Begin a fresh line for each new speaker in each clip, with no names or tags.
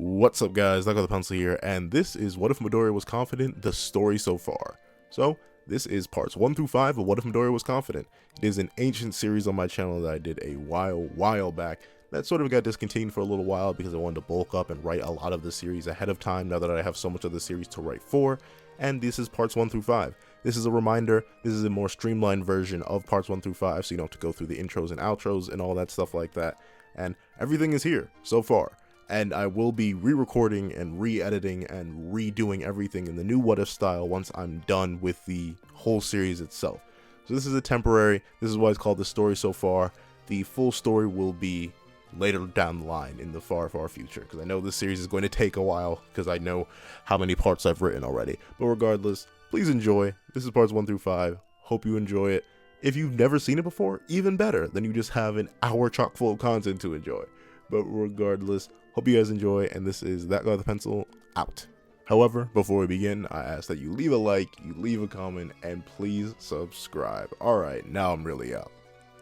What's up guys, I got the pencil here, and this is What If Midoriya Was Confident, the story so far. So, this is parts 1 through 5 of What If Midoriya Was Confident. It is an ancient series on my channel that I did a while back that sort of got discontinued for a little while because I wanted to bulk up and write a lot of the series ahead of time now that I have so much of the series to write for, and this is parts 1 through 5. This is a reminder, this is a more streamlined version of parts 1 through 5, so you don't have to go through the intros and outros and all that stuff like that, and everything is here so far. And I will be re-recording and re-editing and redoing everything in the new What If style once I'm done with the whole series itself. So this is a temporary, this is why it's called the story so far. The full story will be later down the line in the far future, because I know this series is going to take a while because I know how many parts I've written already. But regardless, please enjoy. This is parts 1 through 5. Hope you enjoy it. If you've never seen it before, even better. Then you just have an hour chock full of content to enjoy. But regardless, hope you guys enjoy, and this is That Guy with the Pencil, out. However, before we begin, I ask that you leave a like, you leave a comment, and please subscribe. Alright, now I'm really out.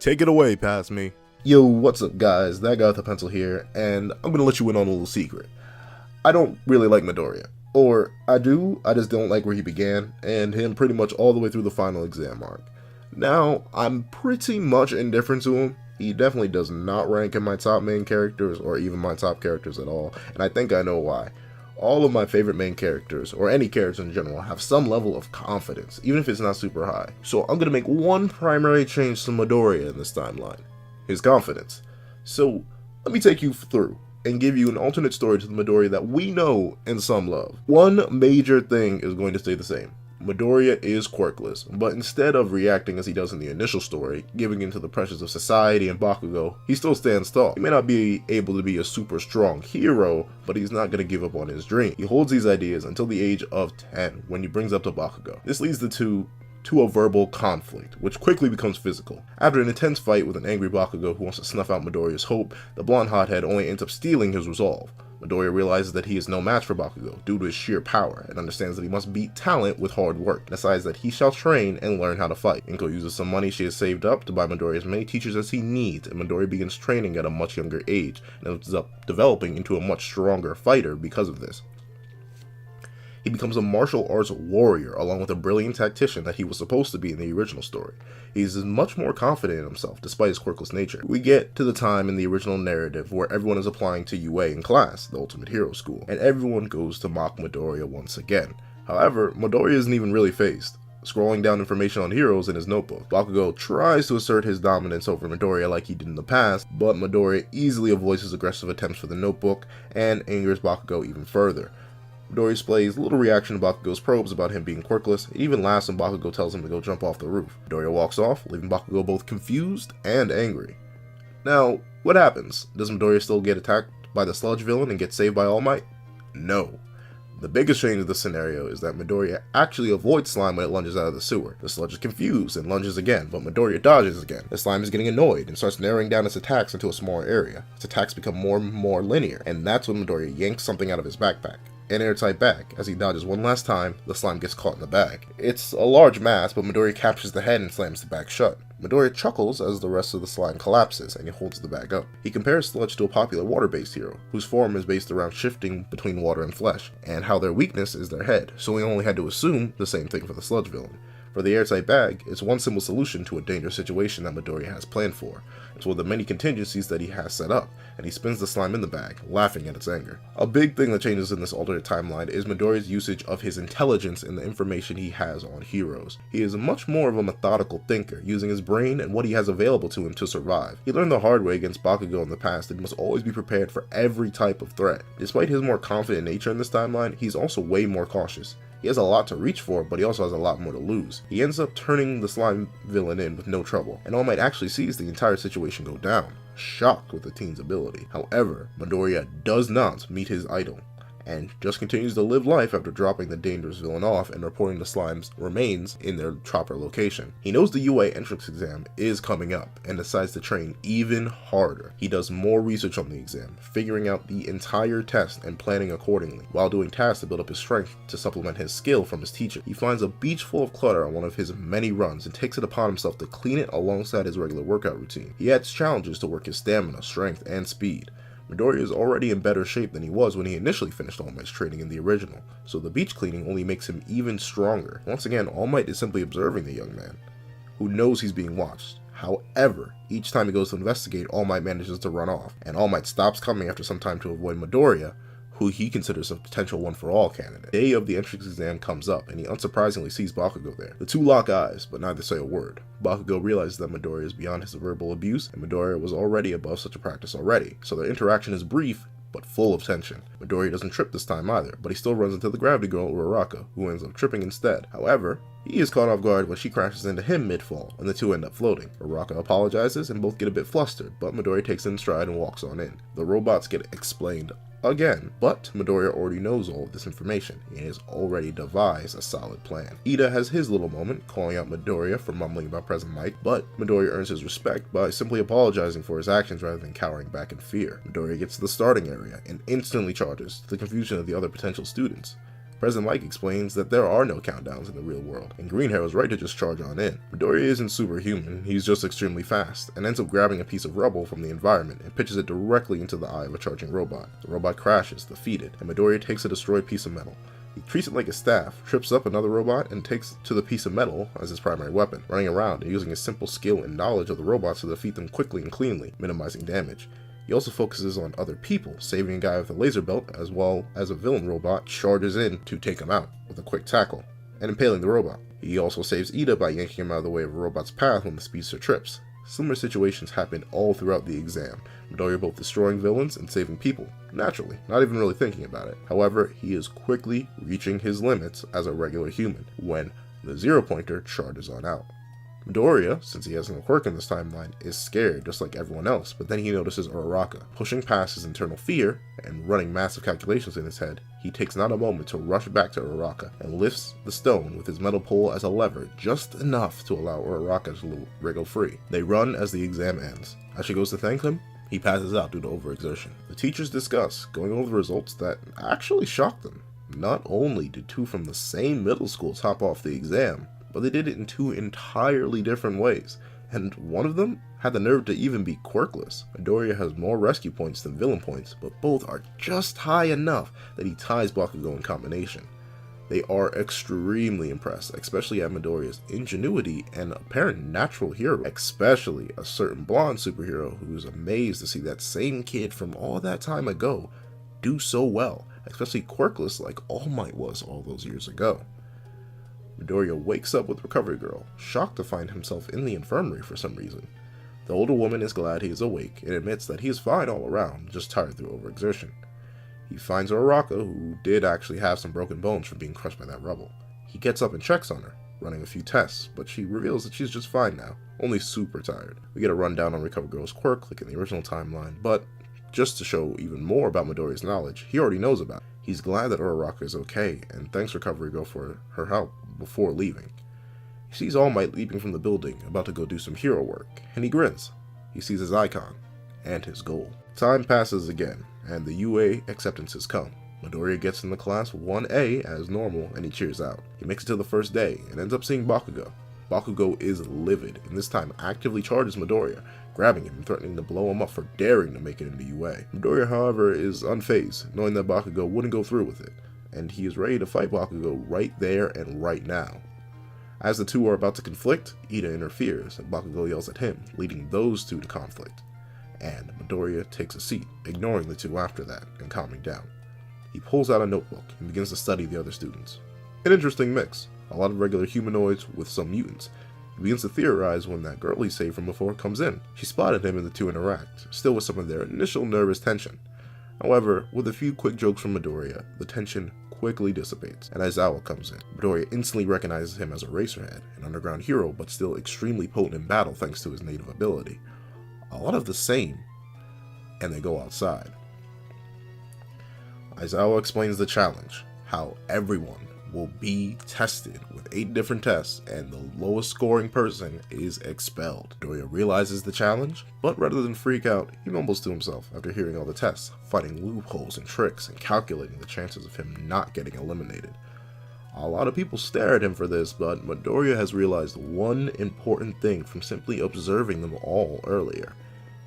Take it away, past me. Yo, what's up guys, That Guy with the Pencil here, and I'm gonna let you in on a little secret. I don't really like Midoriya. Or, I do, I just don't like where he began, and him pretty much all the way through the final exam arc. Now, I'm pretty much indifferent to him. He definitely does not rank in my top main characters or even my top characters at all, and I think I know why. All of my favorite main characters, or any character in general, have some level of confidence, even if it's not super high. So I'm going to make one primary change to Midoriya in this timeline: his confidence. So let me take you through and give you an alternate story to the Midoriya that we know and some love. One major thing is going to stay the same. Midoriya is quirkless, but instead of reacting as he does in the initial story, giving in to the pressures of society and Bakugo, he still stands tall. He may not be able to be a super strong hero, but he's not going to give up on his dream. He holds these ideas until the age of 10, when he brings up to Bakugo. This leads the two to a verbal conflict, which quickly becomes physical. After an intense fight with an angry Bakugo who wants to snuff out Midoriya's hope, the blonde hothead only ends up stealing his resolve. Midoriya realizes that he is no match for Bakugo due to his sheer power, and understands that he must beat talent with hard work, and decides that he shall train and learn how to fight. Inko uses some money she has saved up to buy Midoriya as many teachers as he needs, and Midoriya begins training at a much younger age, and ends up developing into a much stronger fighter because of this. He becomes a martial arts warrior along with a brilliant tactician that he was supposed to be in the original story. He's much more confident in himself despite his quirkless nature. We get to the time in the original narrative where everyone is applying to UA in class, the Ultimate Hero School, and everyone goes to mock Midoriya once again. However, Midoriya isn't even really faced. Scrolling down information on heroes in his notebook, Bakugo tries to assert his dominance over Midoriya like he did in the past, but Midoriya easily avoids his aggressive attempts for the notebook and angers Bakugo even further. Midoriya displays little reaction to Bakugo's probes about him being quirkless. It even laughs when Bakugo tells him to go jump off the roof. Midoriya walks off, leaving Bakugo both confused and angry. Now, what happens? Does Midoriya still get attacked by the sludge villain and get saved by All Might? No. The biggest change of the scenario is that Midoriya actually avoids slime when it lunges out of the sewer. The sludge is confused and lunges again, but Midoriya dodges again. The slime is getting annoyed and starts narrowing down its attacks into a smaller area. Its attacks become more and more linear, and that's when Midoriya yanks something out of his backpack. An airtight bag. As he dodges one last time, the slime gets caught in the bag. It's a large mass, but Midoriya captures the head and slams the bag shut. Midoriya chuckles as the rest of the slime collapses, and he holds the bag up. He compares Sludge to a popular water-based hero, whose form is based around shifting between water and flesh, and how their weakness is their head, so he only had to assume the same thing for the Sludge villain. For the airtight bag, it's one simple solution to a dangerous situation that Midoriya has planned for. It's one of the many contingencies that he has set up, and he spins the slime in the bag, laughing at its anger. A big thing that changes in this alternate timeline is Midoriya's usage of his intelligence in the information he has on heroes. He is much more of a methodical thinker, using his brain and what he has available to him to survive. He learned the hard way against Bakugo in the past and must always be prepared for every type of threat. Despite his more confident nature in this timeline, he's also way more cautious. He has a lot to reach for, but he also has a lot more to lose. He ends up turning the slime villain in with no trouble, and All Might actually sees the entire situation go down, shocked with the teen's ability. However, Midoriya does not meet his idol, and just continues to live life after dropping the dangerous villain off and reporting the slime's remains in their proper location. He knows the UA entrance exam is coming up and decides to train even harder. He does more research on the exam, figuring out the entire test and planning accordingly, while doing tasks to build up his strength to supplement his skill from his teacher. He finds a beach full of clutter on one of his many runs and takes it upon himself to clean it alongside his regular workout routine. He adds challenges to work his stamina, strength, and speed. Midoriya is already in better shape than he was when he initially finished All Might's training in the original, so the beach cleaning only makes him even stronger. Once again, All Might is simply observing the young man, who knows he's being watched. However, each time he goes to investigate, All Might manages to run off, and All Might stops coming after some time to avoid Midoriya, who he considers a potential one-for-all candidate. The day of the entrance exam comes up, and he unsurprisingly sees Bakugo there. The two lock eyes, but neither say a word. Bakugo realizes that Midoriya is beyond his verbal abuse, and Midoriya was already above such a practice already, so their interaction is brief, but full of tension. Midoriya doesn't trip this time either, but he still runs into the gravity girl Uraraka, who ends up tripping instead. However, he is caught off guard when she crashes into him mid-fall, and the two end up floating. Uraraka apologizes, and both get a bit flustered, but Midoriya takes it in stride and walks on in. The robots get explained again, but Midoriya already knows all of this information, and has already devised a solid plan. Ida has his little moment, calling out Midoriya for mumbling about President Mike, but Midoriya earns his respect by simply apologizing for his actions rather than cowering back in fear. Midoriya gets to the starting area, and instantly charges, to the confusion of the other potential students. President Mike explains that there are no countdowns in the real world, and Green Hair is right to just charge on in. Midoriya isn't superhuman, he's just extremely fast, and ends up grabbing a piece of rubble from the environment and pitches it directly into the eye of a charging robot. The robot crashes, defeated, and Midoriya takes a destroyed piece of metal. He treats it like a staff, trips up another robot, and takes to the piece of metal as his primary weapon, running around and using his simple skill and knowledge of the robots to defeat them quickly and cleanly, minimizing damage. He also focuses on other people, saving a guy with a laser belt, as well as a villain robot charges in to take him out with a quick tackle, and impaling the robot. He also saves Ida by yanking him out of the way of a robot's path when the speedster trips. Similar situations happen all throughout the exam, Midoriya both destroying villains and saving people, naturally, not even really thinking about it. However, he is quickly reaching his limits as a regular human, when the zero pointer charges on out. Midoriya, since he has no quirk in this timeline, is scared just like everyone else, but then he notices Uraraka. Pushing past his internal fear and running massive calculations in his head, he takes not a moment to rush back to Uraraka and lifts the stone with his metal pole as a lever, just enough to allow Uraraka to wriggle free. They run as the exam ends. As she goes to thank him, he passes out due to overexertion. The teachers discuss, going over the results that actually shocked them. Not only did two from the same middle school top off the exam, but they did it in two entirely different ways, and one of them had the nerve to even be quirkless. Midoriya has more rescue points than villain points, but both are just high enough that he ties Bakugo in combination. They are extremely impressed, especially at Midoriya's ingenuity and apparent natural hero, especially a certain blonde superhero who's amazed to see that same kid from all that time ago do so well, especially quirkless like All Might was all those years ago. Midoriya wakes up with Recovery Girl, shocked to find himself in the infirmary for some reason. The older woman is glad he is awake and admits that he is fine all around, just tired through overexertion. He finds Uraraka, who did actually have some broken bones from being crushed by that rubble. He gets up and checks on her, running a few tests, but she reveals that she's just fine now, only super tired. We get a rundown on Recovery Girl's quirk like in the original timeline, but just to show even more about Midoriya's knowledge, he already knows about it. He's glad that Uraraka is okay, and thanks Recovery Girl for her help before leaving. He sees All Might leaping from the building, about to go do some hero work, and he grins. He sees his icon, and his goal. Time passes again, and the UA acceptances come. Midoriya gets in the class 1A as normal, and he cheers out. He makes it to the first day, and ends up seeing Bakugo. Bakugo is livid, and this time actively charges Midoriya, grabbing him and threatening to blow him up for daring to make it into UA. Midoriya, however, is unfazed, knowing that Bakugo wouldn't go through with it, and he is ready to fight Bakugo right there and right now. As the two are about to conflict, Ida interferes, and Bakugo yells at him, leading those two to conflict. And Midoriya takes a seat, ignoring the two after that, and calming down. He pulls out a notebook and begins to study the other students. An interesting mix, a lot of regular humanoids with some mutants. He begins to theorize when that girl he saved from before comes in. She spotted him and the two interact, still with some of their initial nervous tension. However, with a few quick jokes from Midoriya, the tension quickly dissipates, and Aizawa comes in. Midoriya instantly recognizes him as a Racerhead, an underground hero but still extremely potent in battle thanks to his native ability. A lot of the same, and they go outside. Aizawa explains the challenge, how everyone will be tested with 8 different tests, and the lowest scoring person is expelled. Midoriya realizes the challenge, but rather than freak out, he mumbles to himself after hearing all the tests, finding loopholes and tricks, and calculating the chances of him not getting eliminated. A lot of people stare at him for this, but Midoriya has realized one important thing from simply observing them all earlier.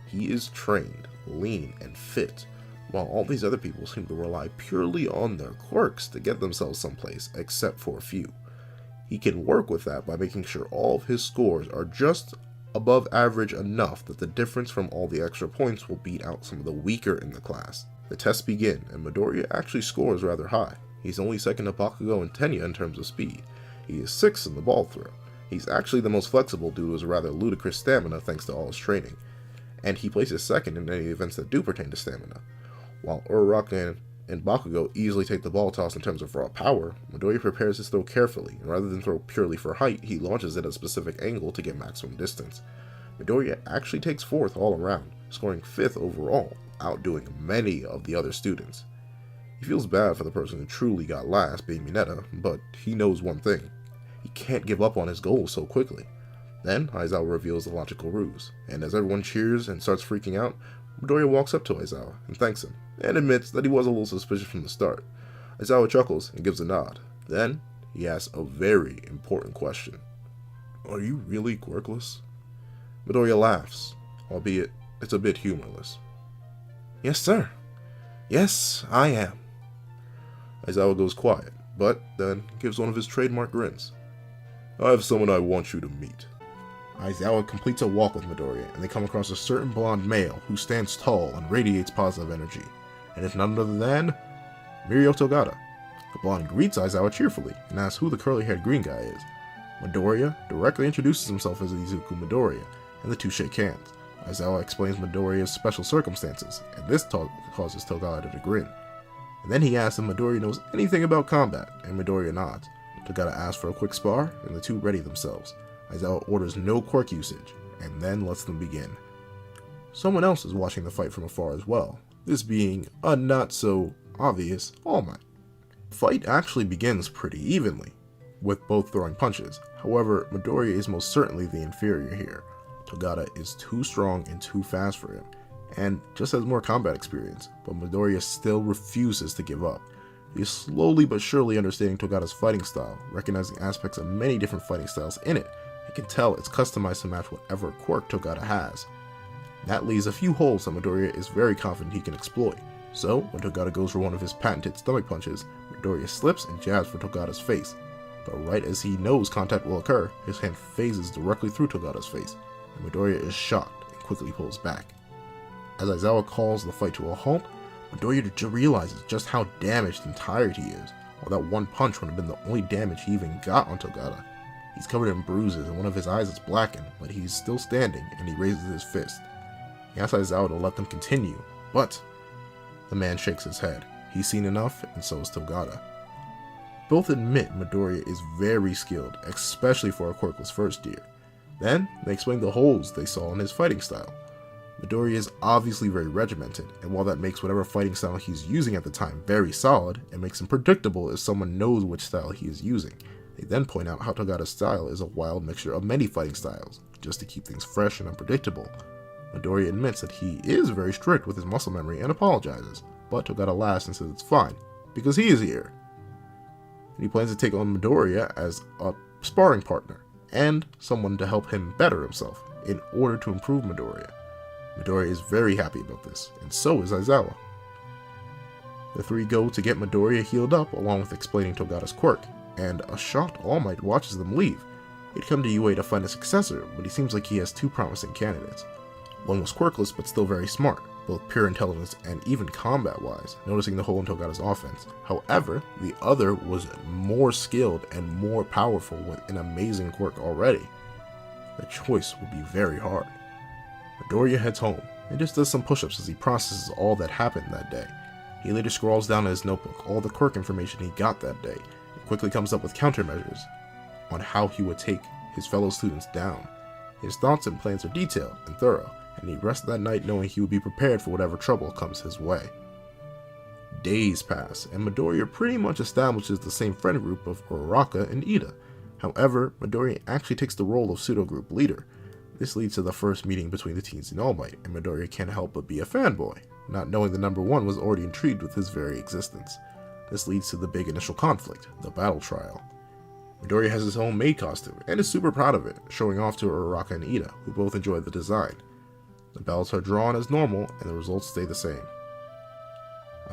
He is trained, lean, and fit, while all these other people seem to rely purely on their quirks to get themselves someplace, except for a few. He can work with that by making sure all of his scores are just above average enough that the difference from all the extra points will beat out some of the weaker in the class. The tests begin, and Midoriya actually scores rather high. He's only second to Bakugo and Tenya in terms of speed. He is 6th in the ball throw. He's actually the most flexible due to his rather ludicrous stamina thanks to all his training. And he places second in any events that do pertain to stamina. While Uraraka and Bakugo easily take the ball toss in terms of raw power, Midoriya prepares his throw carefully, and rather than throw purely for height, he launches it at a specific angle to get maximum distance. Midoriya actually takes 4th all around, scoring 5th overall, outdoing many of the other students. He feels bad for the person who truly got last, being Mineta, but he knows one thing. He can't give up on his goals so quickly. Then, Aizawa reveals the logical ruse, and as everyone cheers and starts freaking out, Midoriya walks up to Aizawa and thanks him, and admits that he was a little suspicious from the start. Aizawa chuckles and gives a nod. Then, he asks a very important question. "Are you really quirkless?" Midoriya laughs, albeit it's a bit humorless. "Yes, sir. Yes, I am." Aizawa goes quiet, but then gives one of his trademark grins. "I have someone I want you to meet." Aizawa completes a walk with Midoriya, and they come across a certain blonde male who stands tall and radiates positive energy, and it's none other than Mirio Togata. The blonde greets Aizawa cheerfully and asks who the curly-haired green guy is. Midoriya directly introduces himself as Izuku Midoriya, and the two shake hands. Aizawa explains Midoriya's special circumstances, and this causes Togata to grin. And then he asks if Midoriya knows anything about combat, and Midoriya nods. Togata asks for a quick spar, and the two ready themselves. Aizawa orders no quirk usage, and then lets them begin. Someone else is watching the fight from afar as well, this being a not-so-obvious All Might. The fight actually begins pretty evenly, with both throwing punches. However, Midoriya is most certainly the inferior here. Togata is too strong and too fast for him, and just has more combat experience, but Midoriya still refuses to give up. He is slowly but surely understanding Togata's fighting style, recognizing aspects of many different fighting styles in it. He can tell it's customized to match whatever quirk Togata has. That leaves a few holes that Midoriya is very confident he can exploit. So, when Togata goes for one of his patented stomach punches, Midoriya slips and jabs for Togata's face. But right as he knows contact will occur, his hand phases directly through Togata's face, and Midoriya is shocked and quickly pulls back. As Aizawa calls the fight to a halt, Midoriya realizes just how damaged and tired he is, while that one punch would have been the only damage he even got on Togata. He's covered in bruises and one of his eyes is blackened, but he's still standing and he raises his fist. He asks Aizawa to let them continue, but the man shakes his head. He's seen enough, and so is Togata. Both admit Midoriya is very skilled, especially for a quirkless first year. Then, they explain the holes they saw in his fighting style. Midoriya is obviously very regimented, and while that makes whatever fighting style he's using at the time very solid, it makes him predictable if someone knows which style he is using. They then point out how Togata's style is a wild mixture of many fighting styles, just to keep things fresh and unpredictable. Midoriya admits that he is very strict with his muscle memory and apologizes, but Togata laughs and says it's fine, because he is here. And he plans to take on Midoriya as a sparring partner, and someone to help him better himself, in order to improve Midoriya. Midoriya is very happy about this, and so is Aizawa. The three go to get Midoriya healed up, along with explaining Togata's quirk, and a shocked All Might watches them leave. He'd come to UA to find a successor, but he seems like he has two promising candidates. One was quirkless but still very smart, both pure intelligence and even combat-wise, noticing the hole in Togata's offense. However, the other was more skilled and more powerful with an amazing quirk already. The choice will be very hard. Midoriya heads home and just does some push-ups as he processes all that happened that day. He later scrawls down in his notebook all the quirk information he got that day, and quickly comes up with countermeasures on how he would take his fellow students down. His thoughts and plans are detailed and thorough, and he rests that night knowing he would be prepared for whatever trouble comes his way. Days pass, and Midoriya pretty much establishes the same friend group of Uraraka and Ida. However, Midoriya actually takes the role of pseudo-group leader. This leads to the first meeting between the teens in All Might, and Midoriya can't help but be a fanboy, not knowing the number one was already intrigued with his very existence. This leads to the big initial conflict, the battle trial. Midoriya has his own maid costume, and is super proud of it, showing off to Uraraka and Ida, who both enjoy the design. The ballots are drawn as normal, and the results stay the same.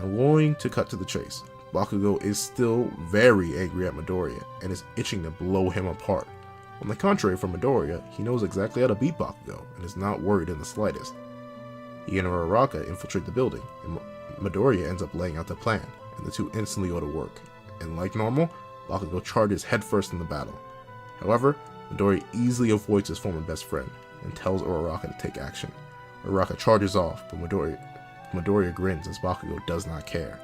I'm going to cut to the chase. Bakugo is still very angry at Midoriya and is itching to blow him apart. On the contrary, from Midoriya, he knows exactly how to beat Bakugo and is not worried in the slightest. He and Uraraka infiltrate the building, and Midoriya ends up laying out the plan, and the two instantly go to work. And like normal, Bakugo charges headfirst in the battle. However, Midoriya easily avoids his former best friend and tells Uraraka to take action. Uraraka charges off, but Midoriya grins as Bakugo does not care.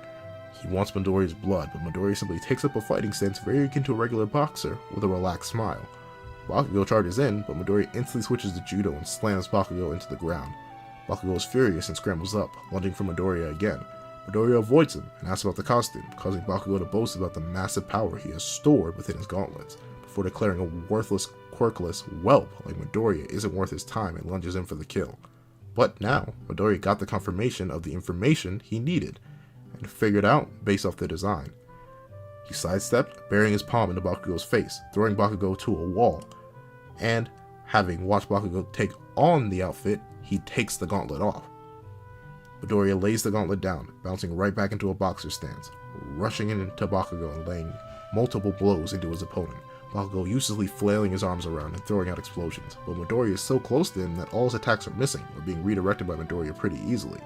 He wants Midoriya's blood, but Midoriya simply takes up a fighting stance very akin to a regular boxer with a relaxed smile. Bakugo charges in, but Midoriya instantly switches to judo and slams Bakugo into the ground. Bakugo is furious and scrambles up, lunging for Midoriya again. Midoriya avoids him and asks about the costume, causing Bakugo to boast about the massive power he has stored within his gauntlets, before declaring a worthless, quirkless whelp like Midoriya isn't worth his time and lunges in for the kill. But now, Midoriya got the confirmation of the information he needed, and figured out based off the design. He sidestepped, burying his palm into Bakugo's face, throwing Bakugo to a wall, and having watched Bakugo take on the outfit, he takes the gauntlet off. Midoriya lays the gauntlet down, bouncing right back into a boxer stance, rushing into Bakugo and laying multiple blows into his opponent. Bakugo uselessly flailing his arms around and throwing out explosions, but Midoriya is so close to him that all his attacks are missing or being redirected by Midoriya pretty easily.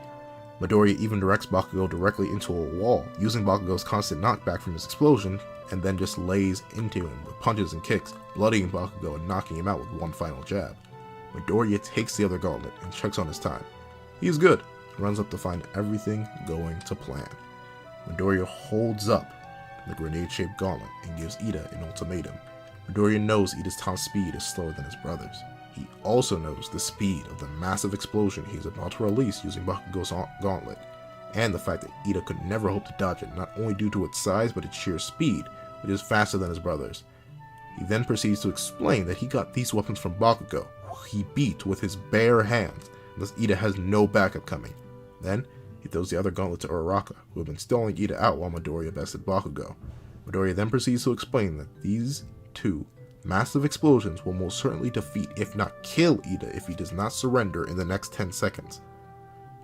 Midoriya even directs Bakugo directly into a wall, using Bakugo's constant knockback from his explosion, and then just lays into him with punches and kicks, bloodying Bakugo and knocking him out with one final jab. Midoriya takes the other gauntlet and checks on his time. He is good, and runs up to find everything going to plan. Midoriya holds up the grenade-shaped gauntlet and gives Ida an ultimatum. Midoriya knows Ida's top speed is slower than his brother's. He also knows the speed of the massive explosion he is about to release using Bakugo's gauntlet, and the fact that Ida could never hope to dodge it, not only due to its size but its sheer speed, which is faster than his brother's. He then proceeds to explain that he got these weapons from Bakugo, who he beat with his bare hands, and thus Ida has no backup coming. Then, he throws the other gauntlet to Uraraka, who had been stalling Ida out while Midoriya bested Bakugo. Midoriya then proceeds to explain that these two massive explosions will most certainly defeat, if not kill, Ida if he does not surrender in the next 10 seconds.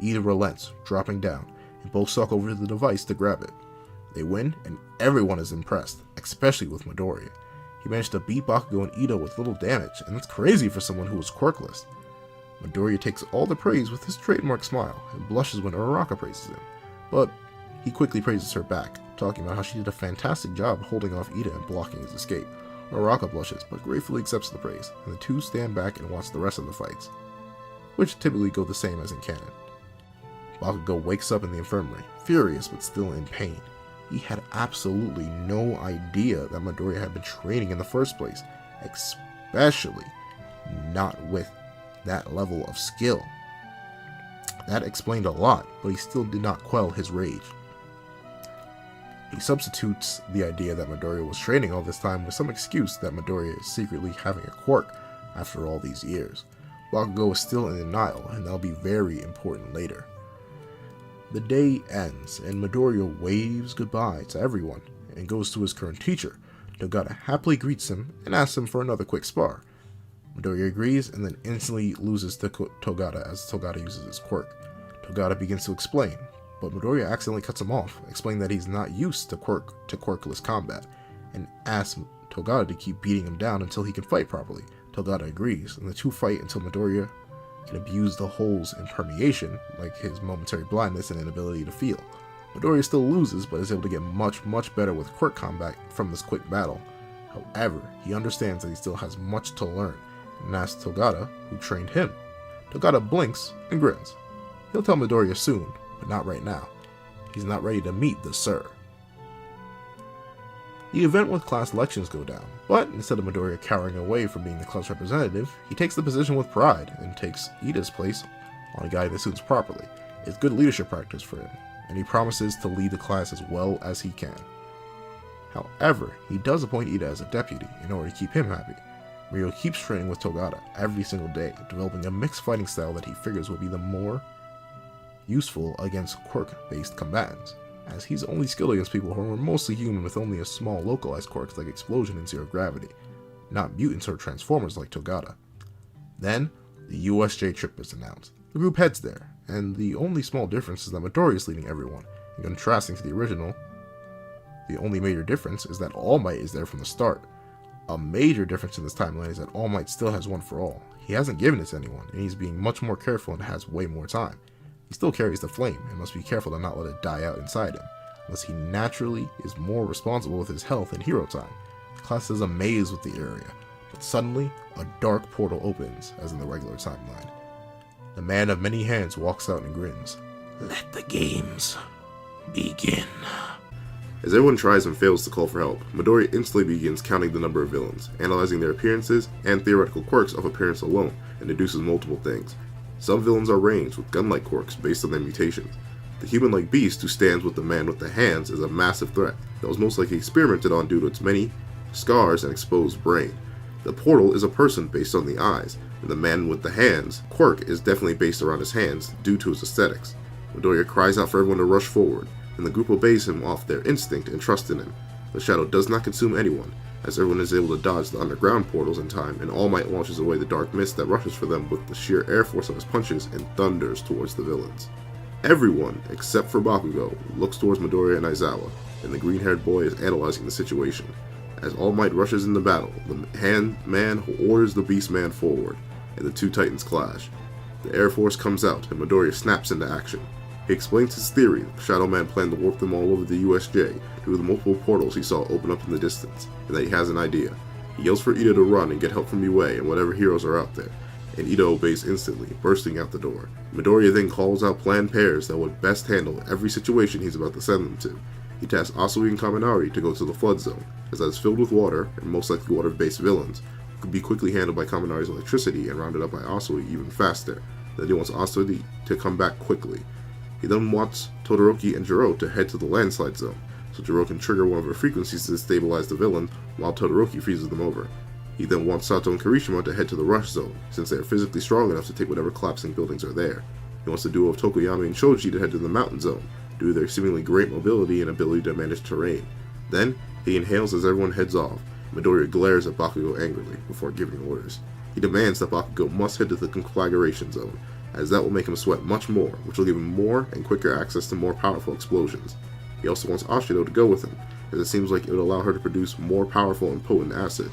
Ida relents, dropping down, and both stalk over to the device to grab it. They win, and everyone is impressed, especially with Midoriya. He managed to beat Bakugo and Ida with little damage, and that's crazy for someone who was quirkless. Midoriya takes all the praise with his trademark smile, and blushes when Uraraka praises him, but he quickly praises her back, talking about how she did a fantastic job holding off Ida and blocking his escape. Uraraka blushes, but gratefully accepts the praise, and the two stand back and watch the rest of the fights, which typically go the same as in canon. Bakugo wakes up in the infirmary, furious but still in pain. He had absolutely no idea that Midoriya had been training in the first place, especially not with that level of skill. That explained a lot, but he still did not quell his rage. He substitutes the idea that Midoriya was training all this time with some excuse that Midoriya is secretly having a quirk after all these years. Bakugo is still in denial, and that'll be very important later. The day ends, and Midoriya waves goodbye to everyone and goes to his current teacher. Togata happily greets him and asks him for another quick spar. Midoriya agrees and then instantly loses to Togata as Togata uses his quirk. Togata begins to explain, but Midoriya accidentally cuts him off, explaining that he's not used to quirkless combat, and asks Togata to keep beating him down until he can fight properly. Togata agrees, and the two fight until Midoriya can abuse the hole's impermeation, like his momentary blindness and inability to feel. Midoriya still loses, but is able to get much better with quirk combat from this quick battle. However, he understands that he still has much to learn, and asks Togata, who trained him. Togata blinks and grins. He'll tell Midoriya soon, but not right now. He's not ready to meet the Sir. The event with class elections go down, but instead of Midoriya cowering away from being the class representative, he takes the position with pride and takes Ida's place on a guy that suits properly. It's good leadership practice for him, and he promises to lead the class as well as he can. However, he does appoint Ida as a deputy in order to keep him happy. Ryo keeps training with Togata every single day, developing a mixed fighting style that he figures will be the more useful against quirk-based combatants, as he's only skilled against people who are mostly human with only a small localized quirks like explosion and zero gravity, not mutants or transformers like Togata. Then, the USJ trip is announced. The group heads there, and the only small difference is that Midoriya is leading everyone, In contrasting to the original, the only major difference is that All Might is there from the start. A major difference in this timeline is that All Might still has One for All. He hasn't given it to anyone, and he's being much more careful and has way more time. He still carries the flame, and must be careful to not let it die out inside him, unless he naturally is more responsible with his health and hero time. The class is amazed with the area, but suddenly, a dark portal opens, as in the regular timeline. The man of many hands walks out and grins. Let the games begin. As everyone tries and fails to call for help, Midoriya instantly begins counting the number of villains, analyzing their appearances and theoretical quirks of appearance alone, and deduces multiple things. Some villains are ranged with gun-like quirks based on their mutations. The human-like beast who stands with the man with the hands is a massive threat that was most likely experimented on due to its many scars and exposed brain. The portal is a person based on the eyes, and the man with the hands quirk is definitely based around his hands due to his aesthetics. Midoriya cries out for everyone to rush forward, and the group obeys him off their instinct and trust in him. The shadow does not consume anyone, as everyone is able to dodge the underground portals in time, and All Might launches away the dark mist that rushes for them with the sheer air force of his punches and thunders towards the villains. Everyone, except for Bakugo, looks towards Midoriya and Aizawa, and the green-haired boy is analyzing the situation. As All Might rushes into battle, the hand man orders the Beast Man forward, and the two titans clash. The air force comes out, and Midoriya snaps into action. He explains his theory that the Shadow Man planned to warp them all over the USJ due to the multiple portals he saw open up in the distance, and that he has an idea. He yells for Ito to run and get help from Yue and whatever heroes are out there, and Ito obeys instantly, bursting out the door. Midoriya then calls out planned pairs that would best handle every situation he's about to send them to. He tasks Asui and Kaminari to go to the flood zone, as that is filled with water, and most likely water-based villains, who could be quickly handled by Kaminari's electricity and rounded up by Asui even faster. Then he wants Asui to come back quickly. He then wants Todoroki and Jiro to head to the landslide zone, so Jiro can trigger one of her frequencies to destabilize the villain, while Todoroki freezes them over. He then wants Sato and Kirishima to head to the rush zone, since they are physically strong enough to take whatever collapsing buildings are there. He wants the duo of Tokoyami and Shoji to head to the mountain zone, due to their seemingly great mobility and ability to manage terrain. Then, he inhales as everyone heads off. Midoriya glares at Bakugo angrily, before giving orders. He demands that Bakugo must head to the conflagration zone, as that will make him sweat much more, which will give him more and quicker access to more powerful explosions. He also wants Ashido to go with him, as it seems like it would allow her to produce more powerful and potent acid.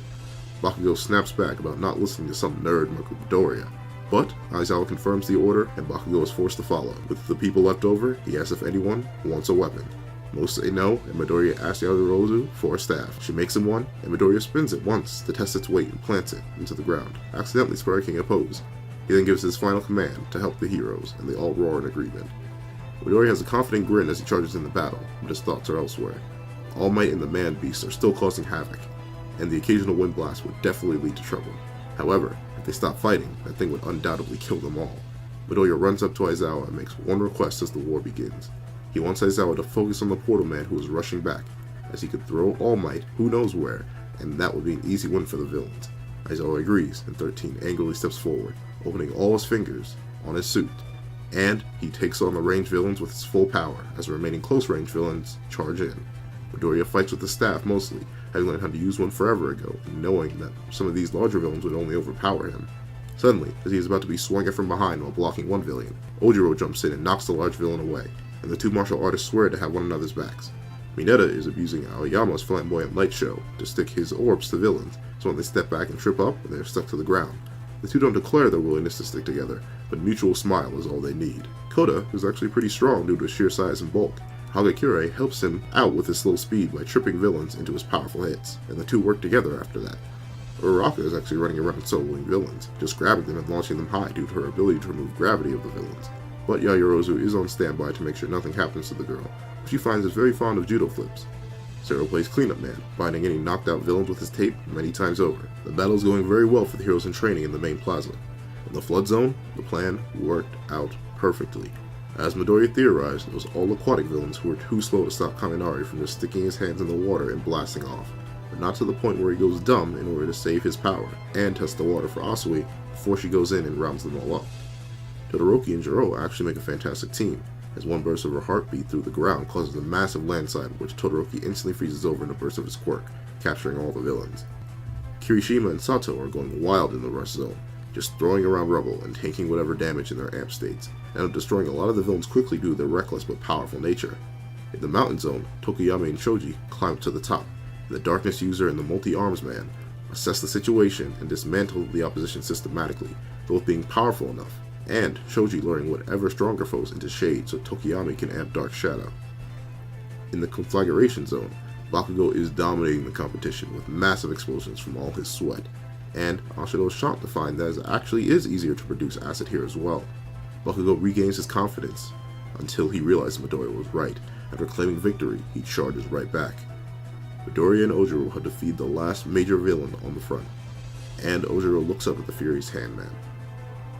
Bakugo snaps back about not listening to some nerd Midoriya, but Aizawa confirms the order and Bakugo is forced to follow. With the people left over, he asks if anyone wants a weapon. Most say no, and Midoriya asks Yaoyorozu for a staff. She makes him one, and Midoriya spins it once to test its weight and plants it into the ground, accidentally sparking a pose. He then gives his final command to help the heroes, and they all roar in agreement. Midoriya has a confident grin as he charges into battle, but his thoughts are elsewhere. All Might and the Man-Beast are still causing havoc, and the occasional wind blast would definitely lead to trouble. However, if they stop fighting, that thing would undoubtedly kill them all. Midoriya runs up to Aizawa and makes one request as the war begins. He wants Aizawa to focus on the Portal Man who is rushing back, as he could throw All Might who knows where, and that would be an easy win for the villains. Aizawa agrees, and 13 angrily steps forward, opening all his fingers on his suit, and he takes on the ranged villains with his full power, as the remaining close-range villains charge in. Midoriya fights with the staff mostly, having learned how to use one forever ago, and knowing that some of these larger villains would only overpower him. Suddenly, as he is about to be swung at from behind while blocking one villain, Ojiro jumps in and knocks the large villain away, and the two martial artists swear to have one another's backs. Mineta is abusing Aoyama's flamboyant light show to stick his orbs to villains, so when they step back and trip up, they are stuck to the ground. The two don't declare their willingness to stick together, but mutual smile is all they need. Koda is actually pretty strong due to his sheer size and bulk. Hagakure helps him out with his slow speed by tripping villains into his powerful hits, and the two work together after that. Uraraka is actually running around soloing villains, just grabbing them and launching them high due to her ability to remove gravity of the villains. But Yaoyorozu is on standby to make sure nothing happens to the girl, who she finds is very fond of judo flips. Zero plays cleanup man, binding any knocked out villains with his tape many times over. The battle is going very well for the heroes in training in the main plaza. In the flood zone, the plan worked out perfectly. As Midoriya theorized, it was all aquatic villains who were too slow to stop Kaminari from just sticking his hands in the water and blasting off, but not to the point where he goes dumb in order to save his power, and test the water for Asui before she goes in and rounds them all up. Todoroki and Jiro actually make a fantastic team, as one burst of her heartbeat through the ground causes a massive landslide which Todoroki instantly freezes over in a burst of his quirk, capturing all the villains. Kirishima and Sato are going wild in the rush zone, just throwing around rubble and taking whatever damage in their amp states, and destroying a lot of the villains quickly due to their reckless but powerful nature. In the mountain zone, Tokuyama and Shoji climb to the top. The Darkness User and the Multi-Arms Man assess the situation and dismantle the opposition systematically, both being powerful enough, and Shoji luring whatever stronger foes into shade so Tokuyama can amp Dark Shadow. In the Conflagration Zone, Bakugo is dominating the competition with massive explosions from all his sweat, and Ashido is shocked to find that it actually is easier to produce acid here as well. Bakugo regains his confidence until he realizes Midoriya was right. After claiming victory, he charges right back. Midoriya and Ojiro have defeated the last major villain on the front, and Ojiro looks up at the Furious Handman.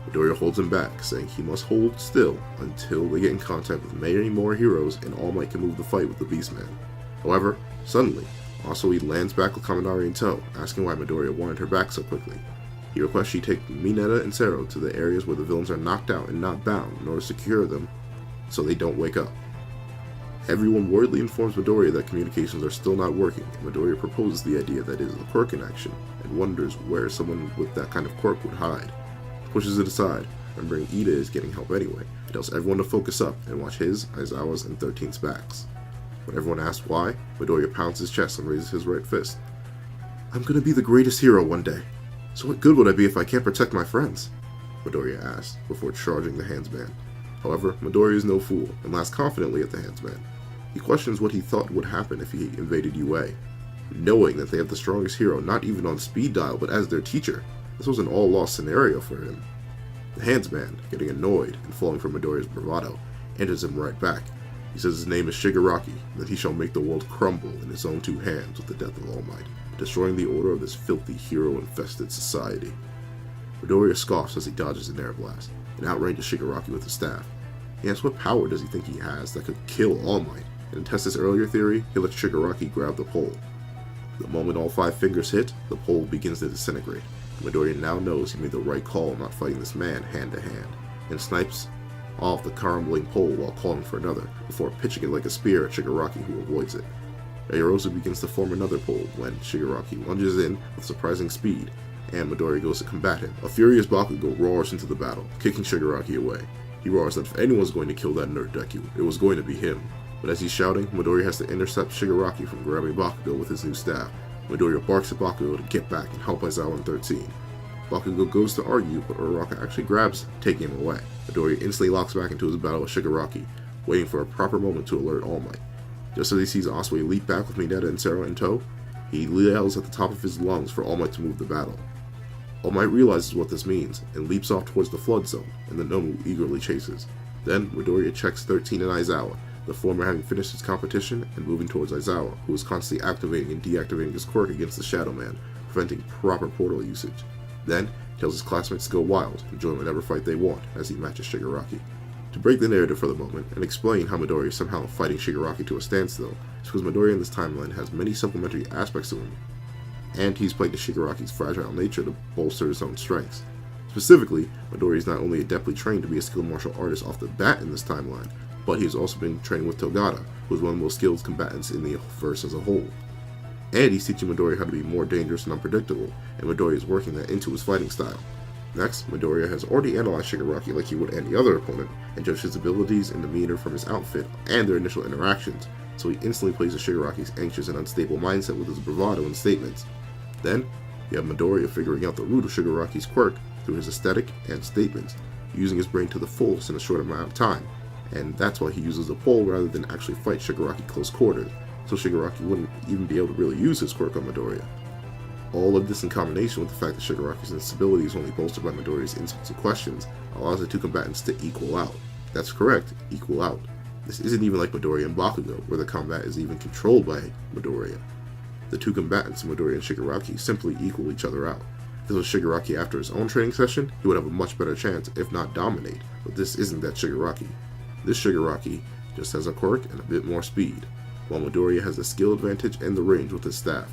Midoriya holds him back, saying he must hold still until they get in contact with many more heroes and All Might can move the fight with the Beastman. However, suddenly, Asui lands back with Kaminari in tow, asking why Midoriya wanted her back so quickly. He requests she take Mineta and Sero to the areas where the villains are knocked out and not bound in order to secure them so they don't wake up. Everyone worriedly informs Midoriya that communications are still not working, and Midoriya proposes the idea that it is a quirk in action, and wonders where someone with that kind of quirk would hide. He pushes it aside, remembering Ida is getting help anyway, and tells everyone to focus up and watch his, Aizawa's, and 13's backs. When everyone asks why, Midoriya pounds his chest and raises his right fist. "I'm gonna be the greatest hero one day, so what good would I be if I can't protect my friends?" Midoriya asks, before charging the Handsman. However, Midoriya is no fool, and laughs confidently at the Handsman. He questions what he thought would happen if he invaded UA. Knowing that they have the strongest hero not even on speed dial but as their teacher, this was an all-loss scenario for him. The Handsman, getting annoyed and falling for Midoriya's bravado, enters him right back. He says his name is Shigaraki, and that he shall make the world crumble in his own 2 hands with the death of All Might, destroying the order of this filthy hero-infested society. Midoriya scoffs as he dodges an air blast, and outranges Shigaraki with his staff. He asks what power does he think he has that could kill All Might, and to test his earlier theory, he lets Shigaraki grab the pole. The moment all 5 fingers hit, the pole begins to disintegrate, and Midoriya now knows he made the right call not fighting this man hand to hand, and snipes off the crumbling pole while calling for another, before pitching it like a spear at Shigaraki, who avoids it. Ayarosa begins to form another pole when Shigaraki lunges in with surprising speed, and Midoriya goes to combat him. A furious Bakugo roars into the battle, kicking Shigaraki away. He roars that if anyone's going to kill that nerd Deku, it was going to be him. But as he's shouting, Midoriya has to intercept Shigaraki from grabbing Bakugo with his new staff. Midoriya barks at Bakugo to get back and help Aizawa and 13. Bakugo goes to argue, but Uraraka actually grabs him, taking him away. Midoriya instantly locks back into his battle with Shigaraki, waiting for a proper moment to alert All Might. Just as he sees Asui leap back with Mineta and Sero in tow, he yells at the top of his lungs for All Might to move the battle. All Might realizes what this means, and leaps off towards the flood zone, and the Nomu eagerly chases. Then, Midoriya checks 13 and Aizawa, the former having finished his competition and moving towards Aizawa, who is constantly activating and deactivating his quirk against the Shadow Man, preventing proper portal usage. Then, he tells his classmates to go wild and join whatever fight they want, as he matches Shigaraki. To break the narrative for the moment, and explain how Midoriya is somehow fighting Shigaraki to a standstill, is because Midoriya in this timeline has many supplementary aspects to him, and he's played to Shigaraki's fragile nature to bolster his own strengths. Specifically, Midoriya is not only adeptly trained to be a skilled martial artist off the bat in this timeline, but he has also been training with Togata, who is one of the most skilled combatants in the verse as a whole. And he's teaching Midoriya how to be more dangerous and unpredictable, and Midoriya is working that into his fighting style. Next, Midoriya has already analyzed Shigaraki like he would any other opponent, and judged his abilities and demeanor from his outfit and their initial interactions, so he instantly plays to Shigaraki's anxious and unstable mindset with his bravado and statements. Then, you have Midoriya figuring out the root of Shigaraki's quirk through his aesthetic and statements, using his brain to the fullest in a short amount of time, and that's why he uses the pole rather than actually fight Shigaraki close quarters, so Shigaraki wouldn't even be able to really use his quirk on Midoriya. All of this in combination with the fact that Shigaraki's instability is only bolstered by Midoriya's insults and questions allows the two combatants to equal out. That's correct, equal out. This isn't even like Midoriya and Bakugo, where the combat is even controlled by Midoriya. The two combatants, Midoriya and Shigaraki, simply equal each other out. If this was Shigaraki after his own training session, he would have a much better chance, if not dominate, but this isn't that Shigaraki. This Shigaraki just has a quirk and a bit more speed, while Midoriya has the skill advantage and the range with his staff.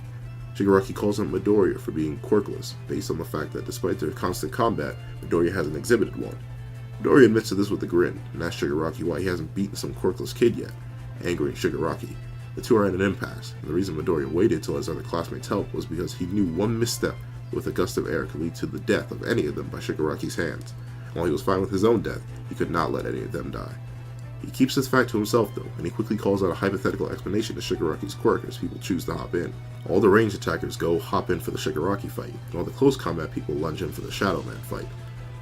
Shigaraki calls on Midoriya for being quirkless, based on the fact that despite their constant combat, Midoriya hasn't exhibited one. Midoriya admits to this with a grin, and asks Shigaraki why he hasn't beaten some quirkless kid yet, angering Shigaraki. The two are at an impasse, and the reason Midoriya waited till his other classmates' help was because he knew one misstep with a gust of air could lead to the death of any of them by Shigaraki's hands. While he was fine with his own death, he could not let any of them die. He keeps this fact to himself though, and he quickly calls out a hypothetical explanation to Shigaraki's quirk as people choose to hop in. All the ranged attackers hop in for the Shigaraki fight, and all the close combat people lunge in for the Shadow Man fight.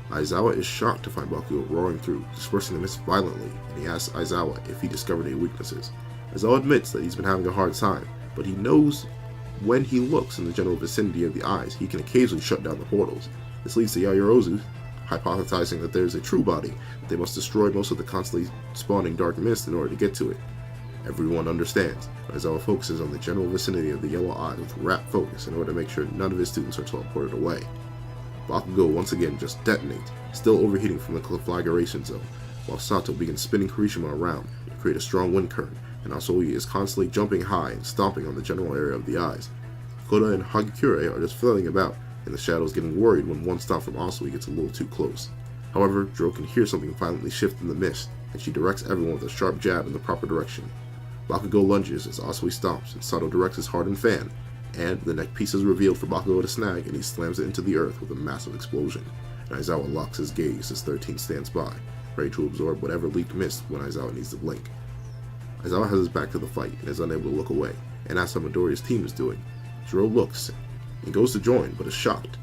Aizawa is shocked to find Bakugo roaring through, dispersing the mist violently, and he asks Aizawa if he discovered any weaknesses. Aizawa admits that he's been having a hard time, but he knows when he looks in the general vicinity of the eyes, he can occasionally shut down the portals. This leads to Yaoyorozu hypothesizing that there is a true body, that they must destroy most of the constantly spawning dark mist in order to get to it. Everyone understands. Aizawa focuses on the general vicinity of the yellow eye with rapt focus in order to make sure none of his students are teleported away. Bakugo once again just detonates, still overheating from the conflagration zone, while Sato begins spinning Kirishima around to create a strong wind current, and Asoi is constantly jumping high and stomping on the general area of the eyes. Koda and Hagakure are just flailing about, and the shadows getting worried when one stomp from Asoi gets a little too close. However, Juro can hear something violently shift in the mist, and she directs everyone with a sharp jab in the proper direction. Bakugo lunges as Asoi stomps, and Sato directs his hardened fan, and the neck piece is revealed for Bakugo to snag, and he slams it into the earth with a massive explosion. And Aizawa locks his gaze as 13 stands by, ready to absorb whatever leaked mist when Aizawa needs to blink. Aizawa has his back to the fight and is unable to look away, and asks how Midoriya's team is doing. Juro looks and goes to join, but is shocked.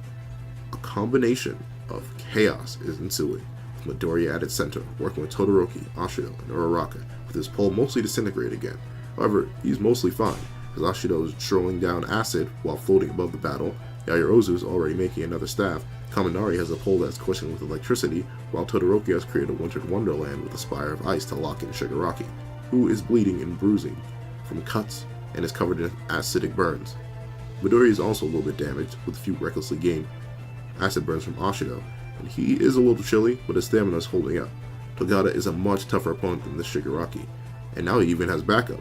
A combination of chaos is ensuing, with Midoriya at its center, working with Todoroki, Ashido, and Uraraka, with his pole mostly disintegrated again. However, he's mostly fine, as Ashido is trolling down acid while floating above the battle. Yaoyorozu is already making another staff. Kaminari has a pole that's coursing with electricity, while Todoroki has created a wintered wonderland with a spire of ice to lock in Shigaraki, who is bleeding and bruising from cuts and is covered in acidic burns. Midoriya is also a little bit damaged, with a few recklessly gained acid burns from Ashido, and he is a little chilly, but his stamina is holding up. Togata is a much tougher opponent than this Shigaraki, and now he even has backup.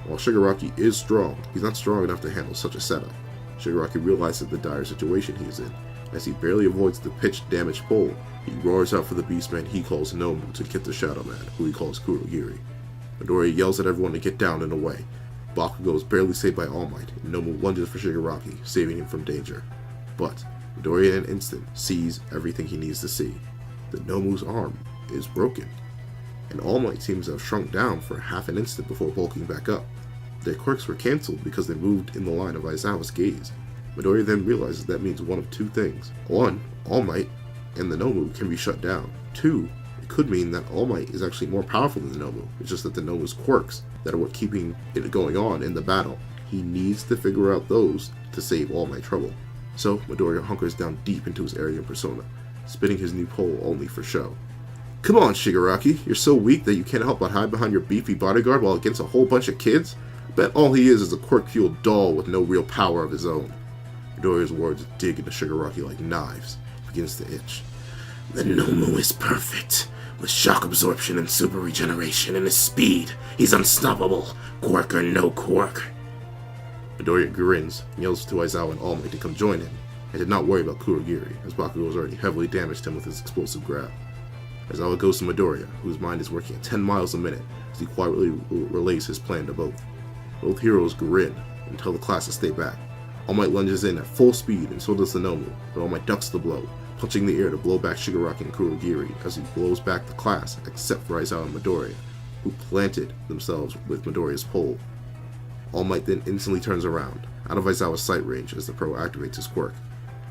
While Shigaraki is strong, he's not strong enough to handle such a setup. Shigaraki realizes the dire situation he is in. As he barely avoids the pitch-damaged pole, he roars out for the beastman he calls Nomu to get the Shadow Man, who he calls Kurogiri. Midoriya yells at everyone to get down and away. Bakugo is barely saved by All Might, and Nomu lunges for Shigaraki, saving him from danger. But Midoriya in an instant sees everything he needs to see. The Nomu's arm is broken, and All Might seems to have shrunk down for half an instant before bulking back up. Their quirks were cancelled because they moved in the line of Aizawa's gaze. Midoriya then realizes that means one of two things. One, All Might and the Nomu can be shut down. Two, it could mean that All Might is actually more powerful than the Nomu. It's just that the Nomu's quirks that are what keeping it going on in the battle. He needs to figure out those to save All Might trouble. So Midoriya hunkers down deep into his Aryan persona, spinning his new pole only for show. Come on, Shigaraki, you're so weak that you can't help but hide behind your beefy bodyguard while against a whole bunch of kids? I bet all he is a quirk-fueled doll with no real power of his own. Midoriya's words dig into Shigaraki like knives. He begins to itch. The Nomu is perfect. With shock absorption and super regeneration and his speed, he's unstoppable, quirk or no quirk. Midoriya grins and yells to Aizawa and All Might to come join him, and did not worry about Kurogiri, as Bakugo has already heavily damaged him with his explosive grab. Aizawa goes to Midoriya, whose mind is working at 10 miles a minute, as he quietly relays his plan to both. Both heroes grin and tell the class to stay back. All Might lunges in at full speed, and so does the Nomu, but All Might ducks the blow, punching the air to blow back Shigaraki and Kurogiri as he blows back the class, except for Aizawa and Midoriya, who planted themselves with Midoriya's pole. All Might then instantly turns around, out of Aizawa's sight range as the pro activates his quirk,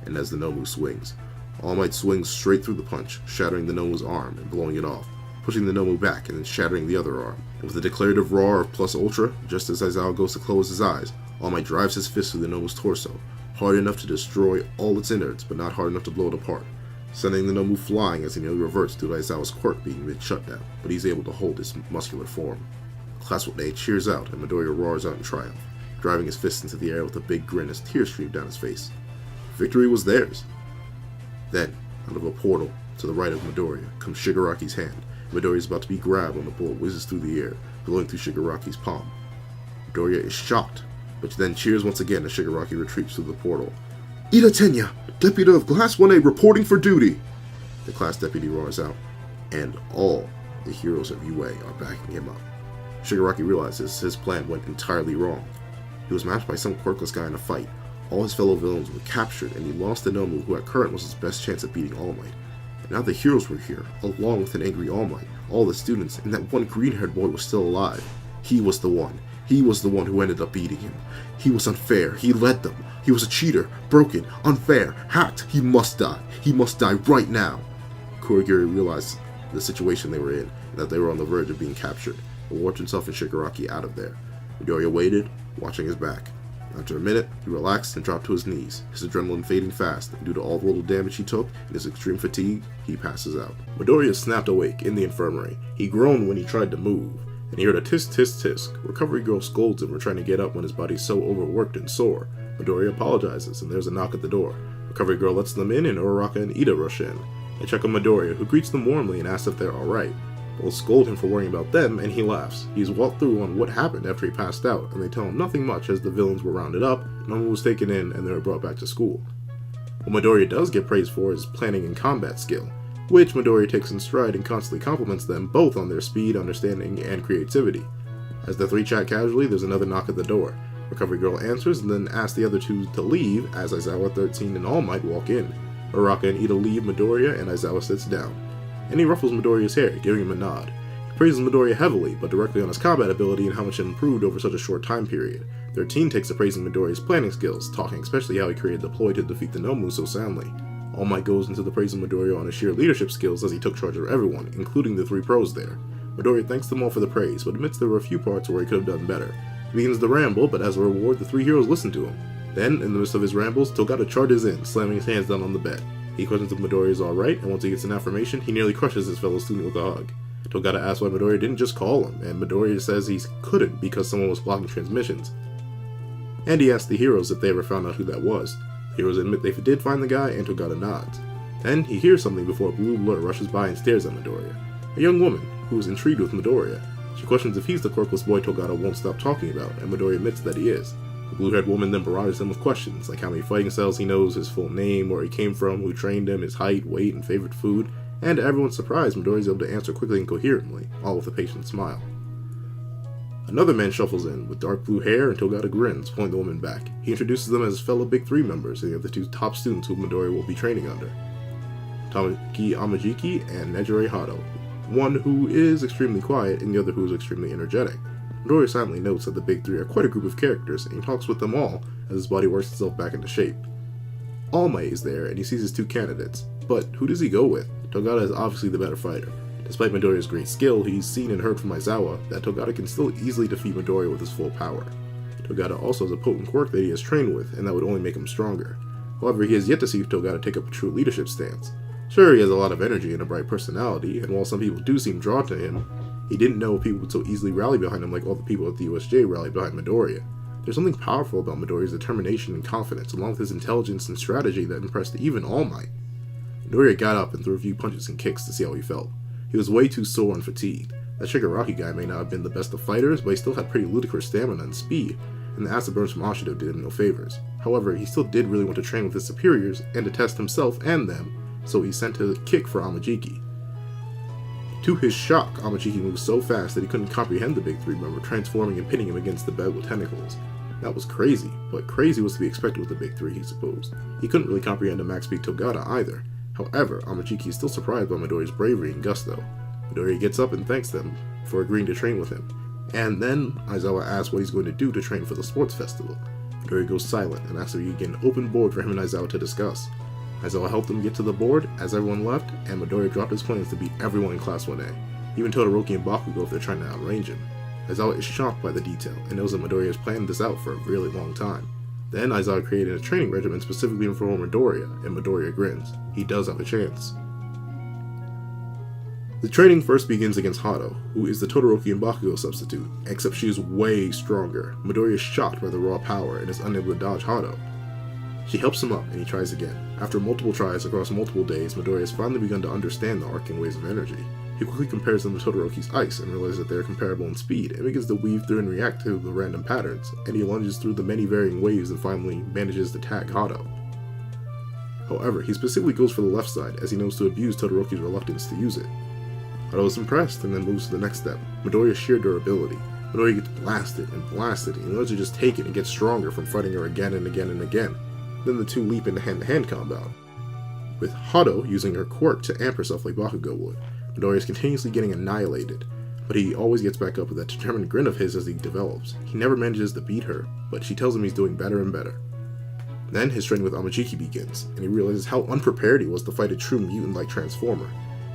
and as the Nomu swings. All Might swings straight through the punch, shattering the Nomu's arm and blowing it off, pushing the Nomu back and then shattering the other arm. And with a declarative roar of plus ultra, just as Aizawa goes to close his eyes, All Might drives his fist through the Nomu's torso, hard enough to destroy all its innards, but not hard enough to blow it apart, sending the Nomu flying as he nearly reverts due to Aizawa's quirk being mid-shutdown, but he's able to hold his muscular form. The class with A cheers out, and Midoriya roars out in triumph, driving his fist into the air with a big grin as tears stream down his face. Victory was theirs. Then, out of a portal to the right of Midoriya comes Shigaraki's hand. Midoriya is about to be grabbed when the bullet whizzes through the air, blowing through Shigaraki's palm. Midoriya is shocked, but then cheers once again as Shigaraki retreats through the portal. Ida Tenya, Deputy of Class 1A reporting for duty! The class deputy roars out, and all the heroes of UA are backing him up. Shigaraki realizes his plan went entirely wrong. He was matched by some quirkless guy in a fight. All his fellow villains were captured, and he lost to Nomu, who at current was his best chance at beating All Might. And now the heroes were here, along with an angry All Might, all the students, and that one green-haired boy was still alive. He was the one. He was the one who ended up beating him. He was unfair. He led them. He was a cheater, broken, unfair, hacked. He must die. He must die right now. Kurogiri realized the situation they were in, and that they were on the verge of being captured, and worked himself and Shigaraki out of there. Midoriya waited, watching his back. After a minute, he relaxed and dropped to his knees, his adrenaline fading fast, and due to all the little damage he took and his extreme fatigue, he passes out. Midoriya snapped awake in the infirmary. He groaned when he tried to move, and he heard a tisk tisk tisk. Recovery girl scolds him for trying to get up when his body's so overworked and sore. Midoriya apologizes, and there's a knock at the door. Recovery girl lets them in, and Uraraka and Ida rush in. They check on Midoriya, who greets them warmly and asks if they're alright. Both scold him for worrying about them, and he laughs. He's walked through on what happened after he passed out, and they tell him nothing much as the villains were rounded up, no one was taken in, and they were brought back to school. What Midoriya does get praised for is planning and combat skill, which Midoriya takes in stride and constantly compliments them both on their speed, understanding, and creativity. As the three chat casually, there's another knock at the door. Recovery girl answers and then asks the other two to leave as Aizawa, 13, and All Might walk in. Uraraka and Ida leave Midoriya, and Aizawa sits down. And he ruffles Midoriya's hair, giving him a nod. He praises Midoriya heavily, but directly on his combat ability and how much it improved over such a short time period. 13 takes to praising Midoriya's planning skills, talking especially how he created the ploy to defeat the Nomu so soundly. All Might goes into the praise of Midoriya on his sheer leadership skills as he took charge of everyone, including the three pros there. Midoriya thanks them all for the praise, but admits there were a few parts where he could have done better. He begins the ramble, but as a reward, the three heroes listen to him. Then, in the midst of his rambles, Togata charges in, slamming his hands down on the bed. He questions if Midoriya is alright, and once he gets an affirmation, he nearly crushes his fellow student with a hug. Togata asks why Midoriya didn't just call him, and Midoriya says he couldn't because someone was blocking transmissions. And he asks the heroes if they ever found out who that was. The heroes admit they did find the guy, and Togata nods. Then, he hears something before a blue blur rushes by and stares at Midoriya. A young woman, who is intrigued with Midoriya. She questions if he's the quirkless boy Togata won't stop talking about, and Midoriya admits that he is. The blue-haired woman then barrages him with questions, like how many fighting styles he knows, his full name, where he came from, who trained him, his height, weight, and favorite food, and to everyone's surprise, Midoriya is able to answer quickly and coherently, all with a patient smile. Another man shuffles in, with dark blue hair, and Togata grins, pulling the woman back. He introduces them as fellow Big Three members, and the other two top students who Midoriya will be training under. Amajiki and Nejire Hado, one who is extremely quiet and the other who is extremely energetic. Midoriya silently notes that the Big Three are quite a group of characters, and he talks with them all as his body works itself back into shape. All Might is there, and he sees his two candidates, but who does he go with? Togata is obviously the better fighter. Despite Midoriya's great skill, he's seen and heard from Aizawa that Togata can still easily defeat Midoriya with his full power. Togata also has a potent quirk that he has trained with, and that would only make him stronger. However, he has yet to see Togata take up a true leadership stance. Sure, he has a lot of energy and a bright personality, and while some people do seem drawn to him, he didn't know people would so easily rally behind him like all the people at the USJ rallied behind Midoriya. There's something powerful about Midoriya's determination and confidence, along with his intelligence and strategy that impressed even All Might. Midoriya got up and threw a few punches and kicks to see how he felt. He was way too sore and fatigued. That Shigaraki guy may not have been the best of fighters, but he still had pretty ludicrous stamina and speed, and the acid burns from Ashido did him no favors. However, he still did really want to train with his superiors and to test himself and them, so he sent a kick for Amajiki. To his shock, Amajiki moved so fast that he couldn't comprehend the Big Three member, transforming and pinning him against the bed with tentacles. That was crazy, but crazy was to be expected with the Big Three, he supposed. He couldn't really comprehend a max speed Togata either. However, Amajiki is still surprised by Midoriya's bravery and gusto. Midoriya gets up and thanks them for agreeing to train with him. And then, Aizawa asks what he's going to do to train for the sports festival. Midoriya goes silent and asks if he can get an open board for him and Aizawa to discuss. Aizawa helped them get to the board as everyone left, and Midoriya dropped his plans to beat everyone in Class 1A, even Todoroki and Bakugo if they're trying to outrange him. Aizawa is shocked by the detail, and knows that Midoriya has planned this out for a really long time. Then Aizawa created a training regimen specifically for Midoriya, and Midoriya grins. He does have a chance. The training first begins against Hado, who is the Todoroki and Bakugo substitute, except she is way stronger. Midoriya is shocked by the raw power and is unable to dodge Hado. She helps him up, and he tries again. After multiple tries across multiple days, Midoriya has finally begun to understand the arcing waves of energy. He quickly compares them to Todoroki's ice and realizes that they are comparable in speed, and begins to weave through and react to the random patterns, and he lunges through the many varying waves and finally manages to tag Hado. However, he specifically goes for the left side, as he knows to abuse Todoroki's reluctance to use it. Hado is impressed, and then moves to the next step, Midoriya's sheer durability. Midoriya gets blasted, and he learns to just take it and get stronger from fighting her again and again and again. Then the two leap into hand-to-hand combat, with Hado using her quirk to amp herself like Bakugo would. Midoriya is continuously getting annihilated, but he always gets back up with that determined grin of his as he develops. He never manages to beat her, but she tells him he's doing better and better. Then his training with Amajiki begins, and he realizes how unprepared he was to fight a true mutant-like transformer.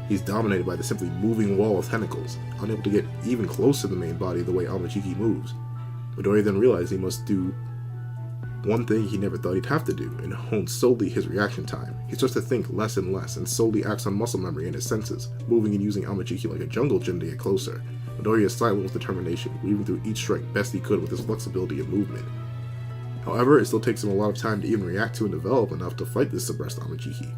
He's dominated by the simply moving wall of tentacles, unable to get even close to the main body the way Amajiki moves. Midoriya then realizes he must do one thing he never thought he'd have to do, and hone solely his reaction time. He starts to think less and less, and solely acts on muscle memory and his senses, moving and using Amajiki like a jungle gym to get closer. Midoriya is silent with determination, weaving through each strike best he could with his flexibility and movement. However, it still takes him a lot of time to even react to and develop enough to fight this suppressed Amajiki.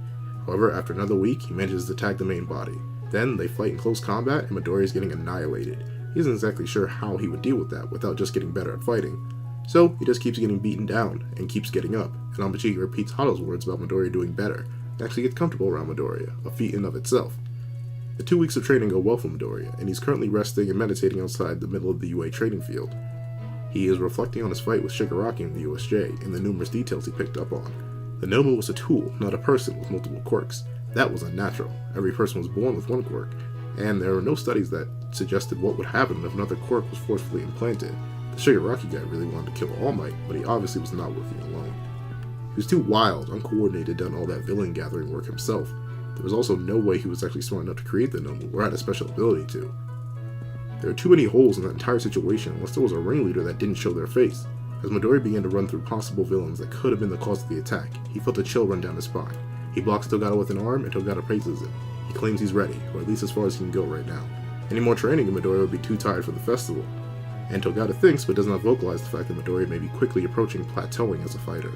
However, after another week, he manages to tag the main body. Then, they fight in close combat, and Midoriya is getting annihilated. He isn't exactly sure how he would deal with that without just getting better at fighting. So, he just keeps getting beaten down, and keeps getting up, and Amajiki repeats Hato's words about Midoriya doing better, and actually gets comfortable around Midoriya, a feat in of itself. The 2 weeks of training go well for Midoriya, and he's currently resting and meditating outside the middle of the UA training field. He is reflecting on his fight with Shigaraki in the USJ, and the numerous details he picked up on. The Nomu was a tool, not a person with multiple quirks. That was unnatural. Every person was born with one quirk, and there were no studies that suggested what would happen if another quirk was forcefully implanted. The Shigaraki guy really wanted to kill All Might, but he obviously was not working alone. He was too wild, uncoordinated, done all that villain gathering work himself. There was also no way he was actually smart enough to create the Nomu, or had a special ability to. There are too many holes in that entire situation unless there was a ringleader that didn't show their face. As Midoriya began to run through possible villains that could have been the cause of the attack, he felt a chill run down his spine. He blocks Togata with an arm, and Togata praises him. He claims he's ready, or at least as far as he can go right now. Any more training and Midoriya would be too tired for the festival. And Togata thinks, but does not vocalize the fact that Midoriya may be quickly approaching plateauing as a fighter.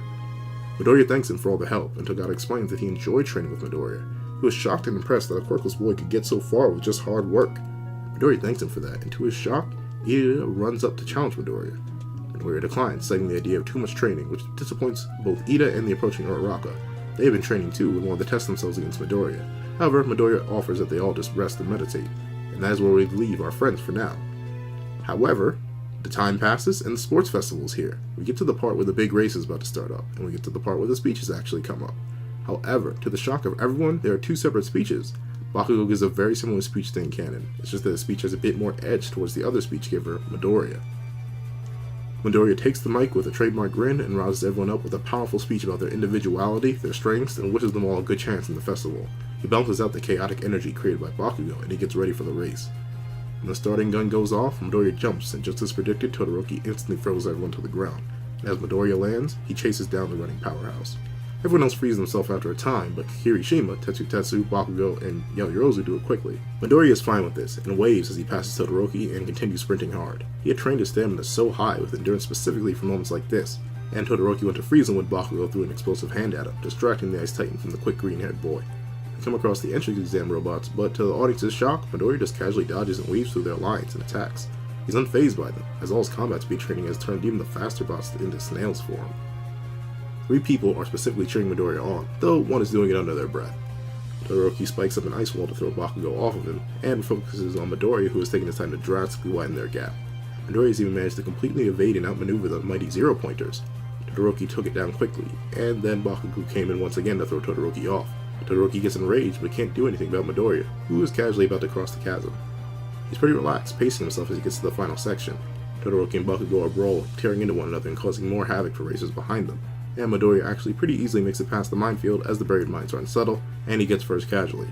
Midoriya thanks him for all the help, and Togata explains that he enjoyed training with Midoriya. He was shocked and impressed that a quirkless boy could get so far with just hard work. Midoriya thanks him for that, and to his shock, Ida runs up to challenge Midoriya. Midoriya declines, citing the idea of too much training, which disappoints both Ida and the approaching Uraraka. They have been training too and wanted to test themselves against Midoriya. However, Midoriya offers that they all just rest and meditate, and that is where we leave our friends for now. However, the time passes and the sports festival is here. We get to the part where the big race is about to start up, and we get to the part where the speeches actually come up. However, to the shock of everyone, there are two separate speeches. Bakugo gives a very similar speech to in canon. It's just that his speech has a bit more edge towards the other speech giver, Midoriya. Midoriya takes the mic with a trademark grin and rouses everyone up with a powerful speech about their individuality, their strengths, and wishes them all a good chance in the festival. He balances out the chaotic energy created by Bakugo, and he gets ready for the race. When the starting gun goes off, Midoriya jumps, and just as predicted, Todoroki instantly throws everyone to the ground. And as Midoriya lands, he chases down the running powerhouse. Everyone else frees themselves after a time, but Kirishima, Tetsu, Bakugo, and Yaoyorozu do it quickly. Midoriya is fine with this, and waves as he passes Todoroki and continues sprinting hard. He had trained his stamina so high with endurance specifically for moments like this, and Todoroki went to freeze him when Bakugo threw an explosive hand at him, distracting the Ice Titan from the quick green-haired boy. They come across the entrance exam robots, but to the audience's shock, Midoriya just casually dodges and weaves through their lines and attacks. He's unfazed by them, as all his combat speed training has turned even the faster bots into snails for him. 3 people are specifically cheering Midoriya on, though one is doing it under their breath. Todoroki spikes up an ice wall to throw Bakugo off of him, and focuses on Midoriya, who is taking his time to drastically widen their gap. Midoriya has even managed to completely evade and outmaneuver the mighty zero-pointers. Todoroki took it down quickly, and then Bakugo came in once again to throw Todoroki off. Todoroki gets enraged, but can't do anything about Midoriya, who is casually about to cross the chasm. He's pretty relaxed, pacing himself as he gets to the final section. Todoroki and Bakugo are brawling, tearing into one another and causing more havoc for racers behind them. And Midoriya actually pretty easily makes it past the minefield as the buried mines are unsubtle, and he gets first casually.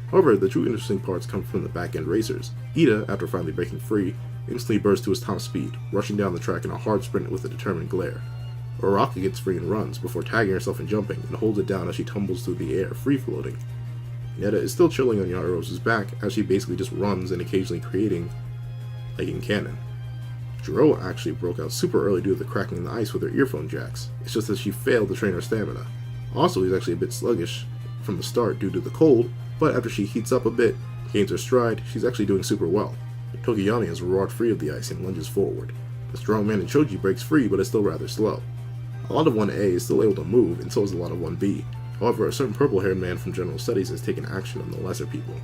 However, the true interesting parts come from the back-end racers. Ida, after finally breaking free, instantly bursts to his top speed, rushing down the track in a hard sprint with a determined glare. Uraraka gets free and runs, before tagging herself and jumping, and holds it down as she tumbles through the air, free-floating. Netta is still chilling on Yaoyorozu's back, as she basically just runs and occasionally creating, like in canon. Jiro actually broke out super early due to the cracking in the ice with her earphone jacks. It's just that she failed to train her stamina. Also, he's actually a bit sluggish from the start due to the cold, but after she heats up a bit, gains her stride, she's actually doing super well. Tokiyami is roared free of the ice and lunges forward. The strong man in Choji breaks free, but is still rather slow. A lot of 1A is still able to move, and so is a lot of 1B. However, a certain purple-haired man from General Studies has taken action on the lesser people.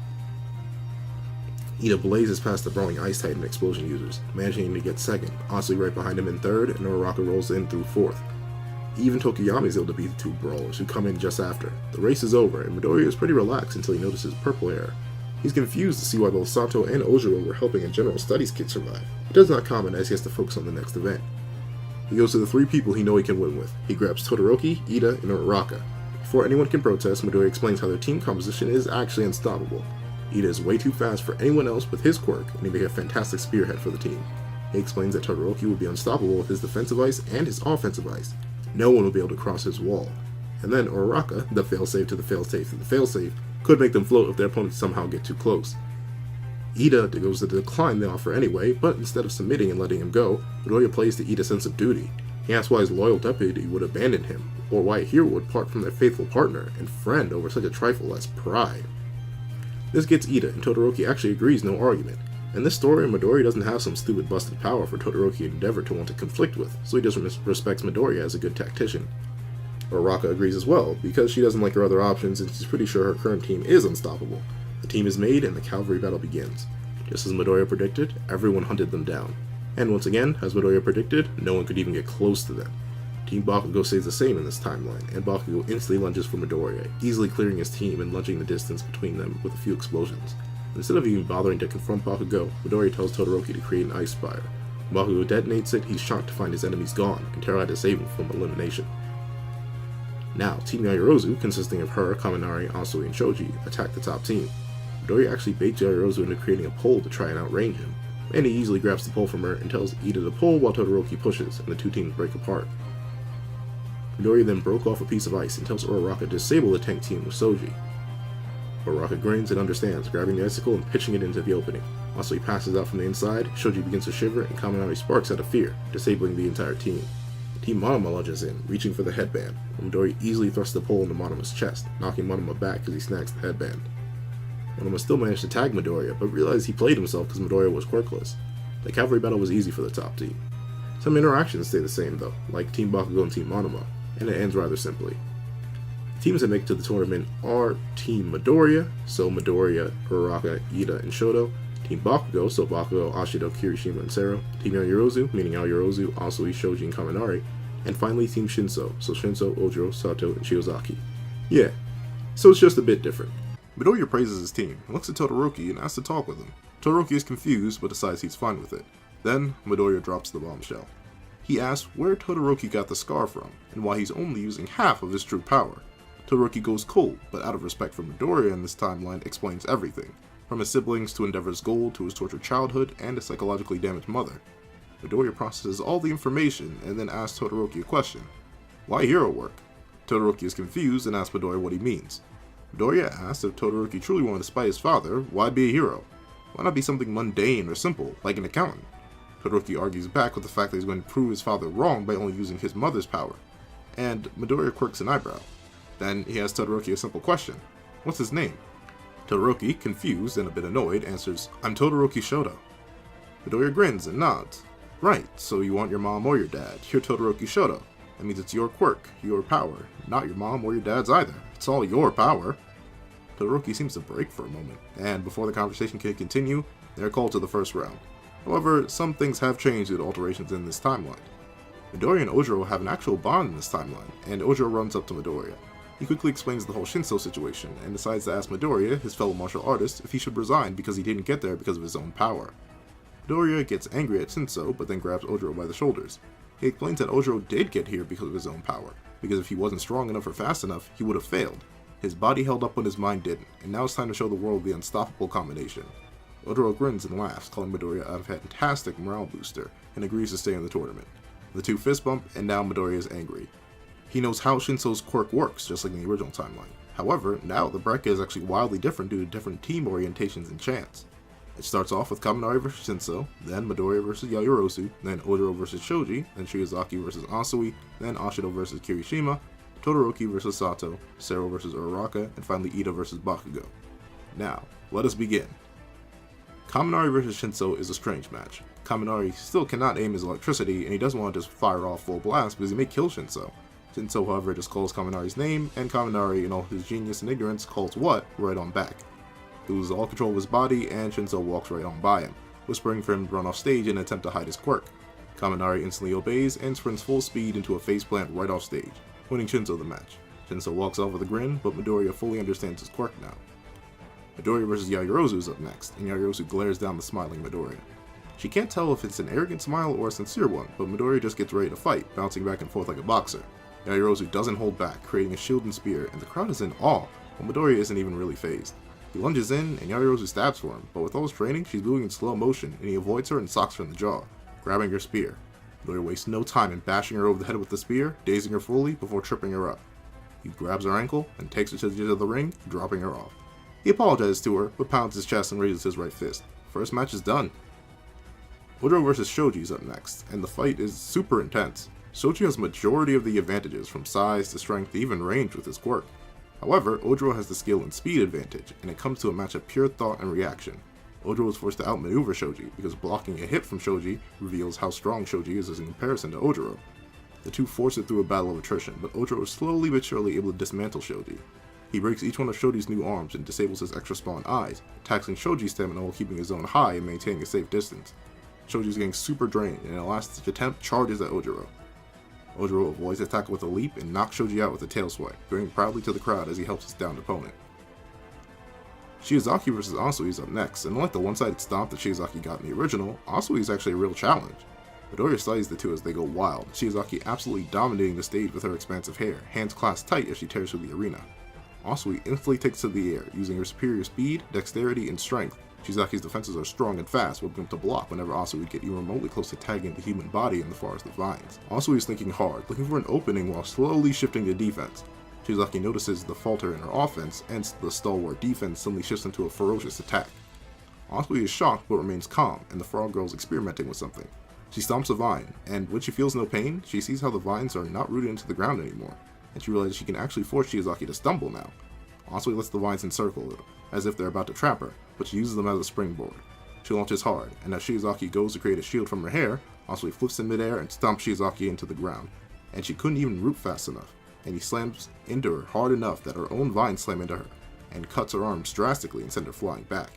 Ida blazes past the brawling Ice Titan explosion users, managing to get second, Asuka right behind him in third, and Uraraka rolls in through fourth. Even Tokiyami is able to beat the 2 brawlers, who come in just after. The race is over, and Midoriya is pretty relaxed until he notices purple hair He's confused to see why both Sato and Ojiro were helping a general studies kid survive. It does not comment as he has to focus on the next event. He goes to the 3 people he knows he can win with. He grabs Todoroki, Ida, and Uraraka. Before anyone can protest, Midoriya explains how their team composition is actually unstoppable. Ida is way too fast for anyone else with his quirk, and he make a fantastic spearhead for the team. He explains that Todoroki will be unstoppable with his defensive ice and his offensive ice. No one will be able to cross his wall. And then Uraraka, the failsafe to the failsafe to the failsafe, could make them float if their opponents somehow get too close. Ida goes to decline the offer anyway, but instead of submitting and letting him go, Midoriya plays to Ida's sense of duty. He asks why his loyal deputy would abandon him, or why a hero would part from their faithful partner and friend over such a trifle as pride. This gets Ida, and Todoroki actually agrees, no argument. In this story, Midoriya doesn't have some stupid busted power for Todoroki to endeavor to want to conflict with, so he just respects Midoriya as a good tactician. Uraraka agrees as well, because she doesn't like her other options and she's pretty sure her current team is unstoppable. The team is made and the cavalry battle begins. Just as Midoriya predicted, everyone hunted them down. And once again, as Midoriya predicted, no one could even get close to them. Team Bakugo stays the same in this timeline, and Bakugo instantly lunges for Midoriya, easily clearing his team and lunging the distance between them with a few explosions. Instead of even bothering to confront Bakugo, Midoriya tells Todoroki to create an ice spire. When Bakugo detonates it, he's shocked to find his enemies gone, and Terra had to save him from elimination. Now, Team Yaoyorozu, consisting of her, Kaminari, Asui, and Shoji, attack the top team. Midoriya actually baits Yaoyorozu into creating a pole to try and outrange him, and he easily grabs the pole from her and tells Ida to pull while Todoroki pushes, and the 2 teams break apart. Midoriya then broke off a piece of ice and tells Uraraka to disable the tank team with Soji. Uraraka grins and understands, grabbing the icicle and pitching it into the opening. Asui passes out from the inside, Shoji begins to shiver, and Kaminari sparks out of fear, disabling the entire team. Team Monoma lunges in, reaching for the headband, when Midoriya easily thrusts the pole into Monoma's chest, knocking Monoma back as he snags the headband. Monoma still managed to tag Midoriya, but realized he played himself because Midoriya was quirkless. The cavalry battle was easy for the top team. Some interactions stay the same though, like Team Bakugo and Team Monoma, and it ends rather simply. The teams that make it to the tournament are Team Midoriya, so Midoriya, Uraraka, Ida, and Shoto, Team Bakugo, so Bakugo, Ashido, Kirishima, and Sero, Team Yaoyorozu, meaning Yaoyorozu, Asui, Shoji, and Kaminari, and finally Team Shinso, so Shinso, Ojiro, Sato, and Shinozaki. Yeah, so it's just a bit different. Midoriya praises his team, and looks at Todoroki and asks to talk with him. Todoroki is confused, but decides he's fine with it. Then, Midoriya drops the bombshell. He asks where Todoroki got the scar from, and why he's only using half of his true power. Todoroki goes cold, but out of respect for Midoriya in this timeline, explains everything, from his siblings to Endeavor's goal to his tortured childhood and a psychologically damaged mother. Midoriya processes all the information and then asks Todoroki a question. Why hero work? Todoroki is confused and asks Midoriya what he means. Midoriya asks if Todoroki truly wanted to spite his father, why be a hero? Why not be something mundane or simple, like an accountant? Todoroki argues back with the fact that he's going to prove his father wrong by only using his mother's power. And Midoriya quirks an eyebrow. Then he asks Todoroki a simple question. What's his name? Todoroki, confused and a bit annoyed, answers, I'm Todoroki Shoto. Midoriya grins and nods. Right, so you want your mom or your dad. You're Todoroki Shoto. That means it's your quirk, your power, not your mom or your dad's either. It's all your power. Todoroki seems to break for a moment, and before the conversation can continue, they're called to the first round. However, some things have changed due to alterations in this timeline. Midoriya and Ojiro have an actual bond in this timeline, and Ojiro runs up to Midoriya. He quickly explains the whole Shinso situation, and decides to ask Midoriya, his fellow martial artist, if he should resign because he didn't get there because of his own power. Midoriya gets angry at Shinso, but then grabs Ojiro by the shoulders. He explains that Ojiro did get here because of his own power, because if he wasn't strong enough or fast enough, he would have failed. His body held up when his mind didn't, and now it's time to show the world the unstoppable combination. Ojiro grins and laughs, calling Midoriya a fantastic morale booster, and agrees to stay in the tournament. The two fist bump, and now Midoriya is angry. He knows how Shinso's quirk works, just like in the original timeline. However, now the bracket is actually wildly different due to different team orientations and chants. It starts off with Kaminari vs Shinso, then Midoriya vs Yaoyorozu, then Ojiro vs Shoji, then Shinozaki vs Asui, then Ashido vs Kirishima, Todoroki vs Sato, Sero vs Uraraka, and finally Ida vs Bakugo. Now, let us begin. Kaminari vs Shinso is a strange match. Kaminari still cannot aim his electricity, and he doesn't want to just fire off full blast because he may kill Shinso. Shinso, however, just calls Kaminari's name, and Kaminari, in all his genius and ignorance, calls what right on back. He loses all control of his body, and Shinso walks right on by him, whispering for him to run off stage in an attempt to hide his quirk. Kaminari instantly obeys and sprints full speed into a faceplant right off stage, winning Shinso the match. Shinso walks off with a grin, but Midoriya fully understands his quirk now. Midoriya vs Yaoyorozu is up next, and Yaoyorozu glares down the smiling Midoriya. She can't tell if it's an arrogant smile or a sincere one, but Midoriya just gets ready to fight, bouncing back and forth like a boxer. Yaoyorozu doesn't hold back, creating a shield and spear, and the crowd is in awe, while Midoriya isn't even really phased. He lunges in, and Yaoyorozu stabs for him, but with all his training, she's moving in slow motion, and he avoids her and socks her in the jaw, grabbing her spear. Midoriya wastes no time in bashing her over the head with the spear, dazing her fully before tripping her up. He grabs her ankle and takes her to the edge of the ring, dropping her off. He apologizes to her, but pounds his chest and raises his right fist. First match is done. Ojiro vs Shoji is up next, and the fight is super intense. Shoji has majority of the advantages from size to strength to even range with his quirk. However, Ojiro has the skill and speed advantage, and it comes to a match of pure thought and reaction. Ojiro was forced to outmaneuver Shoji, because blocking a hit from Shoji reveals how strong Shoji is in comparison to Ojiro. The two force it through a battle of attrition, but Ojiro is slowly but surely able to dismantle Shoji. He breaks each one of Shoji's new arms and disables his extra spawn eyes, taxing Shoji's stamina while keeping his own high and maintaining a safe distance. Shoji is getting super drained, and in a last attempt charges at Ojiro. Ojiro avoids the attack with a leap and knocks Shoji out with a tail swipe, grinning proudly to the crowd as he helps his downed opponent. Shinozaki vs Asui is up next, and unlike the one-sided stomp that Shinozaki got in the original, Asui is actually a real challenge. Midoriya studies the two as they go wild, Shinozaki absolutely dominating the stage with her expansive hair, hands clasped tight as she tears through the arena. Asui instantly takes to the air, using her superior speed, dexterity, and strength. Shinazaki's defenses are strong and fast, whipping up to block whenever Asui would get even remotely close to tagging the human body in the forest of vines. Asui is thinking hard, looking for an opening while slowly shifting to defense. Shinozaki notices the falter in her offense, and the stalwart defense suddenly shifts into a ferocious attack. Asui is shocked but remains calm, and the frog girl is experimenting with something. She stomps a vine, and when she feels no pain, she sees how the vines are not rooted into the ground anymore, and she realizes she can actually force Shinozaki to stumble now. Asui lets the vines encircle her, as if they're about to trap her, but she uses them as a springboard. She launches hard, and as Shinozaki goes to create a shield from her hair, Asui flips in midair and stomps Shinozaki into the ground, and she couldn't even root fast enough, and he slams into her hard enough that her own vines slam into her, and cuts her arms drastically and send her flying back.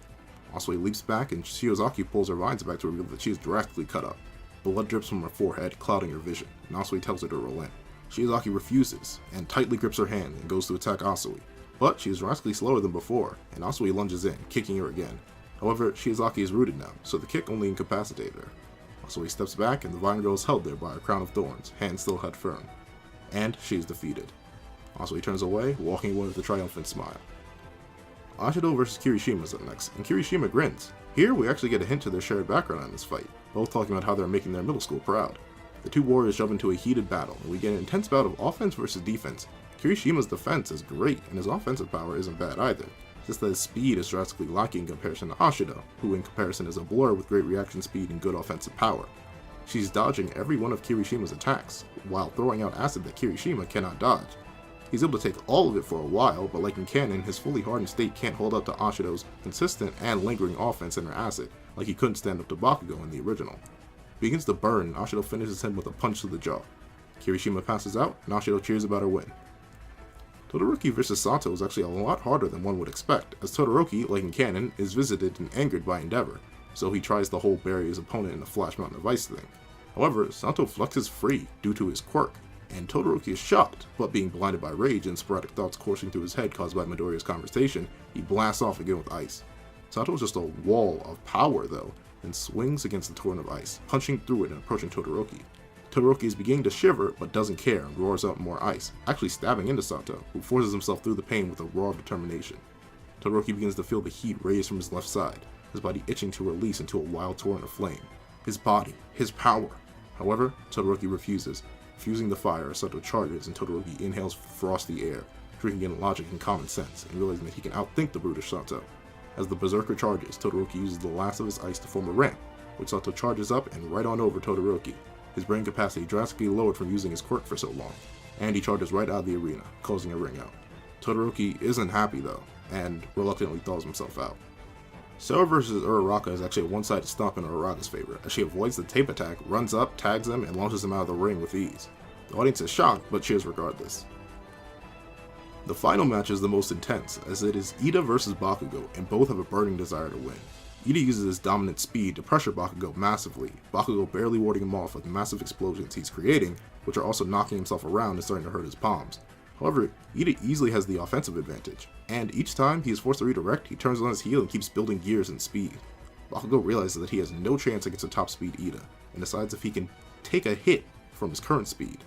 Asui leaps back, and Shinozaki pulls her vines back to reveal that she is drastically cut up. Blood drips from her forehead, clouding her vision, and Asui tells her to relent. Shinozaki refuses, and tightly grips her hand and goes to attack Asui. But she is drastically slower than before, and Asui lunges in, kicking her again. However, Shinozaki is rooted now, so the kick only incapacitated her. Asui steps back, and the Vine Girl is held there by her crown of thorns, hands still held firm. And she is defeated. Asui turns away, walking away with a triumphant smile. Ashido vs Kirishima is up next, and Kirishima grins. Here, we actually get a hint to their shared background in this fight, both talking about how they're making their middle school proud. The two warriors jump into a heated battle, and we get an intense bout of offense versus defense. Kirishima's defense is great, and his offensive power isn't bad either, just that his speed is drastically lacking in comparison to Ashido, who in comparison is a blur with great reaction speed and good offensive power. She's dodging every one of Kirishima's attacks, while throwing out acid that Kirishima cannot dodge. He's able to take all of it for a while, but like in canon, his fully hardened state can't hold up to Ashido's consistent and lingering offense and her acid, like he couldn't stand up to Bakugo in the original. He begins to burn, and Ashido finishes him with a punch to the jaw. Kirishima passes out, and Ashido cheers about her win. Todoroki vs Sato is actually a lot harder than one would expect, as Todoroki, like in canon, is visited and angered by Endeavor, so he tries to hold bury his opponent in a Flash Mountain of Ice thing. However, Sato flexes free due to his quirk, and Todoroki is shocked, but being blinded by rage and sporadic thoughts coursing through his head caused by Midoriya's conversation, he blasts off again with ice. Sato is just a wall of power though, and swings against the torrent of ice, punching through it and approaching Todoroki. Todoroki is beginning to shiver, but doesn't care and roars out more ice, actually stabbing into Sato, who forces himself through the pain with a raw determination. Todoroki begins to feel the heat raise from his left side, his body itching to release into a wild torrent of flame. His body, his power. However, Todoroki refuses, fusing the fire as Sato charges, and Todoroki inhales frosty air, drinking in logic and common sense, and realizing that he can outthink the brutish Sato. As the Berserker charges, Todoroki uses the last of his ice to form a ramp, which Sato charges up and right on over Todoroki, his brain capacity drastically lowered from using his quirk for so long, and he charges right out of the arena, closing a ring out. Todoroki isn't happy though, and reluctantly thaws himself out. Sora vs Uraraka is actually a one-sided stomp in Uraraka's favor, as she avoids the tape attack, runs up, tags him, and launches him out of the ring with ease. The audience is shocked, but cheers regardless. The final match is the most intense, as it is Ida vs Bakugo, and both have a burning desire to win. Ida uses his dominant speed to pressure Bakugo massively, Bakugo barely warding him off with the massive explosions he's creating, which are also knocking himself around and starting to hurt his palms. However, Ida easily has the offensive advantage, and each time he is forced to redirect, he turns on his heel and keeps building gears and speed. Bakugo realizes that he has no chance against a top speed Ida, and decides if he can take a hit from his current speed.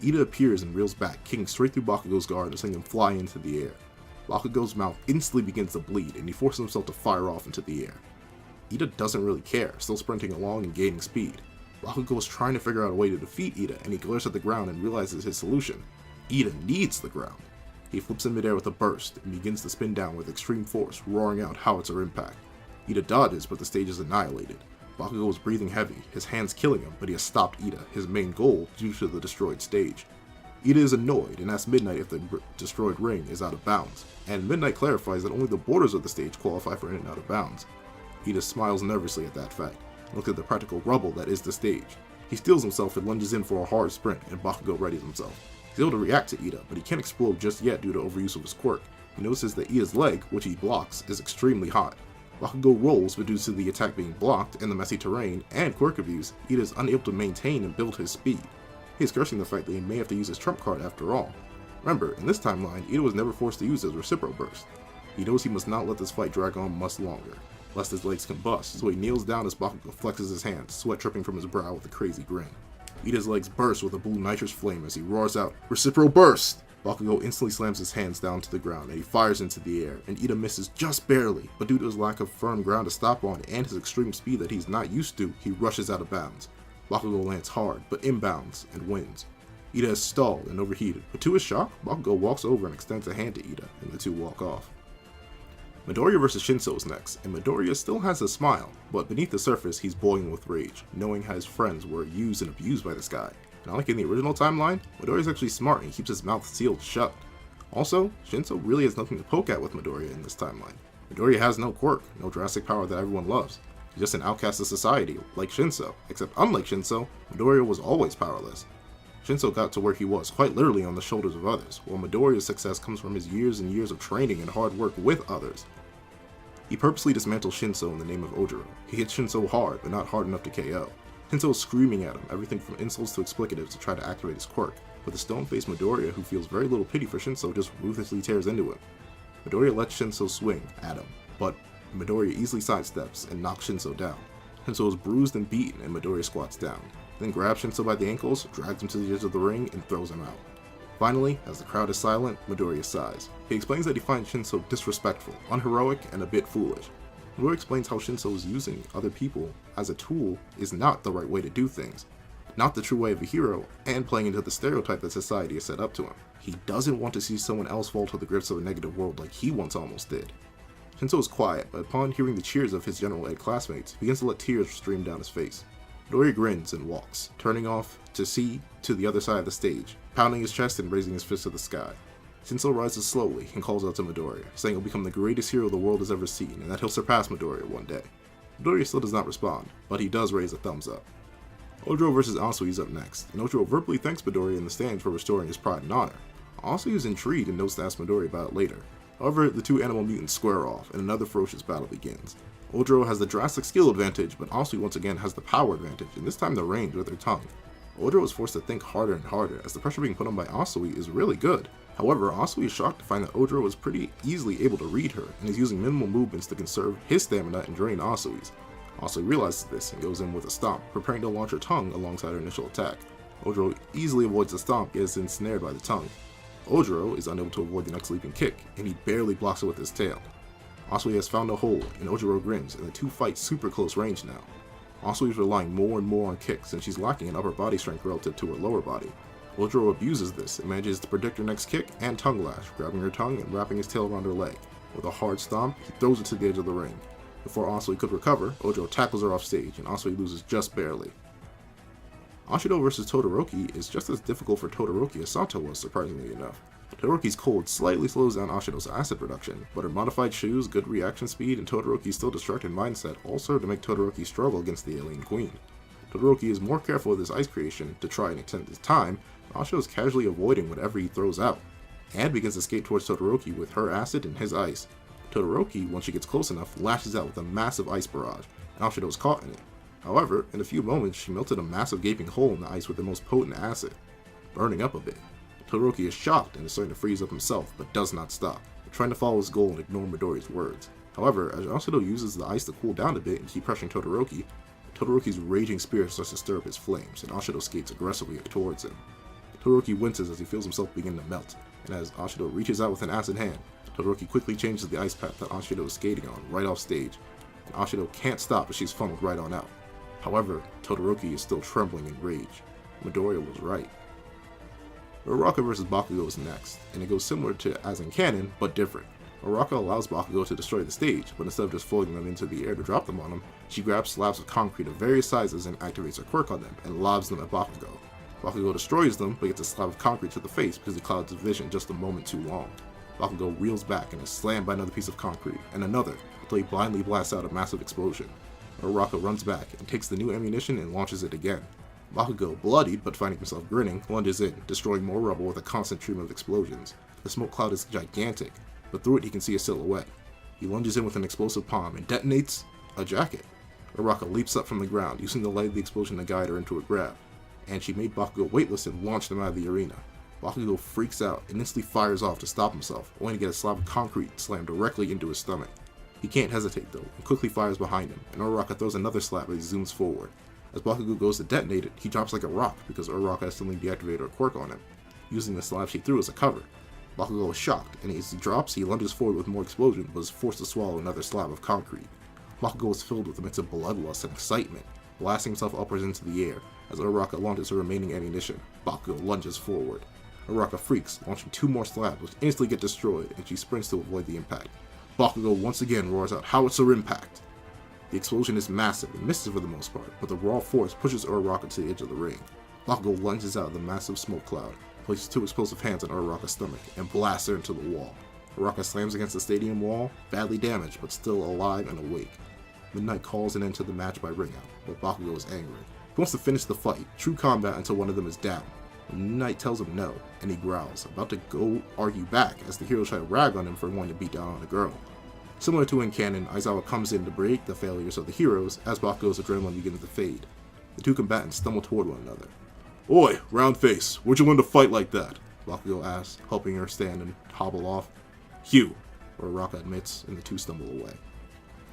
Ida appears and reels back, kicking straight through Bakugo's guard and sending him flying into the air. Bakugo's mouth instantly begins to bleed, and he forces himself to fire off into the air. Ida doesn't really care, still sprinting along and gaining speed. Bakugo is trying to figure out a way to defeat Ida, and he glares at the ground and realizes his solution. Ida needs the ground. He flips in midair with a burst, and begins to spin down with extreme force, roaring out howitzer impact. Ida dodges, but the stage is annihilated. Bakugo is breathing heavy, his hands killing him, but he has stopped Ida, his main goal, due to the destroyed stage. Ida is annoyed and asks Midnight if the destroyed ring is out of bounds, and Midnight clarifies that only the borders of the stage qualify for in and out of bounds. Ida smiles nervously at that fact, and looks at the practical rubble that is the stage. He steels himself and lunges in for a hard sprint, and Bakugo readies himself. He's able to react to Ida, but he can't explode just yet due to overuse of his quirk. He notices that Ida's leg, which he blocks, is extremely hot. Bakugo rolls, but due to the attack being blocked, and the messy terrain, and quirk abuse, Ida is unable to maintain and build his speed. He is cursing the fact that he may have to use his trump card after all. Remember, in this timeline, Ida was never forced to use his Recipro Burst. He knows he must not let this fight drag on much longer, lest his legs combust, so he kneels down as Bakugo flexes his hands, sweat dripping from his brow with a crazy grin. Ida's legs burst with a blue nitrous flame as he roars out, "Recipro Burst!" Bakugo instantly slams his hands down to the ground and he fires into the air, and Ida misses just barely, but due to his lack of firm ground to stop on and his extreme speed that he's not used to, he rushes out of bounds. Bakugo lands hard, but inbounds, and wins. Ida is stalled and overheated, but to his shock, Bakugo walks over and extends a hand to Ida, and the two walk off. Midoriya vs Shinso is next, and Midoriya still has a smile, but beneath the surface he's boiling with rage, knowing how his friends were used and abused by this guy. And unlike in the original timeline, Midoriya is actually smart and keeps his mouth sealed shut. Also, Shinso really has nothing to poke at with Midoriya in this timeline. Midoriya has no quirk, no drastic power that everyone loves. He's just an outcast of society, like Shinso, except unlike Shinso, Midoriya was always powerless. Shinso got to where he was quite literally on the shoulders of others, while Midoriya's success comes from his years and years of training and hard work with others. He purposely dismantles Shinso in the name of Ojiro. He hits Shinso hard, but not hard enough to KO. Shinso is screaming at him, everything from insults to explicatives to try to activate his quirk, but the stone-faced Midoriya, who feels very little pity for Shinso, just ruthlessly tears into him. Midoriya lets Shinso swing at him, but Midoriya easily sidesteps and knocks Shinso down. Shinso is bruised and beaten, and Midoriya squats down, then grabs Shinso by the ankles, drags him to the edge of the ring, and throws him out. Finally, as the crowd is silent, Midoriya sighs. He explains that he finds Shinso disrespectful, unheroic, and a bit foolish. Midoriya explains how Shinso is using other people as a tool is not the right way to do things, not the true way of a hero, and playing into the stereotype that society has set up to him. He doesn't want to see someone else fall to the grips of a negative world like he once almost did. Shinso is quiet, but upon hearing the cheers of his general ed classmates, he begins to let tears stream down his face. Midoriya grins and walks, turning off to see to the other side of the stage, pounding his chest and raising his fist to the sky. Shinso rises slowly and calls out to Midoriya, saying he'll become the greatest hero the world has ever seen and that he'll surpass Midoriya one day. Midoriya still does not respond, but he does raise a thumbs up. Ojiro vs Asui is up next, and Ojiro verbally thanks Midoriya in the stands for restoring his pride and honor. Asui is intrigued and notes to ask Midoriya about it later. However, the two animal mutants square off, and another ferocious battle begins. Ojiro has the drastic skill advantage, but Asui once again has the power advantage, and this time the range with her tongue. Ojiro is forced to think harder and harder, as the pressure being put on by Asui is really good. However, Asui is shocked to find that Ojiro is pretty easily able to read her, and is using minimal movements to conserve his stamina and drain Asui's. Asui realizes this and goes in with a stomp, preparing to launch her tongue alongside her initial attack. Ojiro easily avoids the stomp, yet is ensnared by the tongue. Ojiro is unable to avoid the next leaping kick, and he barely blocks it with his tail. Asui has found a hole, and Ojiro grins, and the two fight super close range now. Asui is relying more and more on kicks, and she's lacking in upper body strength relative to her lower body. Ojiro abuses this and manages to predict her next kick and tongue lash, grabbing her tongue and wrapping his tail around her leg. With a hard stomp, he throws it to the edge of the ring. Before Asui could recover, Ojiro tackles her off stage, and Asui loses just barely. Ashido vs Todoroki is just as difficult for Todoroki as Sato was, surprisingly enough. Todoroki's cold slightly slows down Ashido's acid production, but her modified shoes, good reaction speed, and Todoroki's still distracted mindset all serve to make Todoroki struggle against the alien queen. Todoroki is more careful with his ice creation to try and extend his time, but Ashido is casually avoiding whatever he throws out, and begins to skate towards Todoroki with her acid and his ice. Todoroki, once she gets close enough, lashes out with a massive ice barrage, and Ashido is caught in it. However, in a few moments, she melted a massive gaping hole in the ice with the most potent acid, burning up a bit. Todoroki is shocked and is starting to freeze up himself, but does not stop, trying to follow his goal and ignore Midoriya's words. However, as Ashido uses the ice to cool down a bit and keep pressuring Todoroki, Todoroki's raging spirit starts to stir up his flames, and Ashido skates aggressively towards him. Todoroki winces as he feels himself begin to melt, and as Ashido reaches out with an acid hand, Todoroki quickly changes the ice path that Ashido is skating on right off stage, and Ashido can't stop as she's funneled right on out. However, Todoroki is still trembling in rage. Midoriya was right. Uraraka vs. Bakugo is next, and it goes similar to as in canon, but different. Uraraka allows Bakugo to destroy the stage, but instead of just floating them into the air to drop them on him, she grabs slabs of concrete of various sizes and activates her quirk on them, and lobs them at Bakugo. Bakugo destroys them, but gets a slab of concrete to the face because he clouds his vision just a moment too long. Bakugo reels back and is slammed by another piece of concrete, and another, until he blindly blasts out a massive explosion. Uraraka runs back and takes the new ammunition and launches it again. Bakugo, bloodied but finding himself grinning, lunges in, destroying more rubble with a constant stream of explosions. The smoke cloud is gigantic, but through it he can see a silhouette. He lunges in with an explosive palm and detonates a jacket. Uraraka leaps up from the ground, using the light of the explosion to guide her into a grab, and she made Bakugo weightless and launched him out of the arena. Bakugo freaks out and instantly fires off to stop himself, only to get a slab of concrete slammed directly into his stomach. He can't hesitate though, and quickly fires behind him, and Uraraka throws another slab as he zooms forward. As Bakugo goes to detonate it, he drops like a rock because Uraraka has suddenly deactivated her quirk on him, using the slab she threw as a cover. Bakugo is shocked, and as he drops, he lunges forward with more explosion, but is forced to swallow another slab of concrete. Bakugo is filled with a mix of bloodlust and excitement, blasting himself upwards into the air. As Uraraka launches her remaining ammunition, Bakugo lunges forward. Uraraka freaks, launching 2 more slabs, which instantly get destroyed, and she sprints to avoid the impact. Bakugo once again roars out Howitzer Impact! The explosion is massive and misses for the most part, but the raw force pushes Uraraka to the edge of the ring. Bakugo lunges out of the massive smoke cloud, places 2 explosive hands on Uraraka's stomach, and blasts her into the wall. Uraraka slams against the stadium wall, badly damaged but still alive and awake. Midnight calls an end to the match by ring out, but Bakugo is angry. He wants to finish the fight, true combat until one of them is down. Midnight tells him no, and he growls, about to go argue back as the heroes try to rag on him for wanting to beat down on a girl. Similar to in canon, Aizawa comes in to break the failures of the heroes as Bakugo's adrenaline begins to fade. The 2 combatants stumble toward one another. "Oi, round face, where'd you learn to fight like that?" Bakugo asks, helping her stand and hobble off. "Hugh," Uraraka admits, and the 2 stumble away.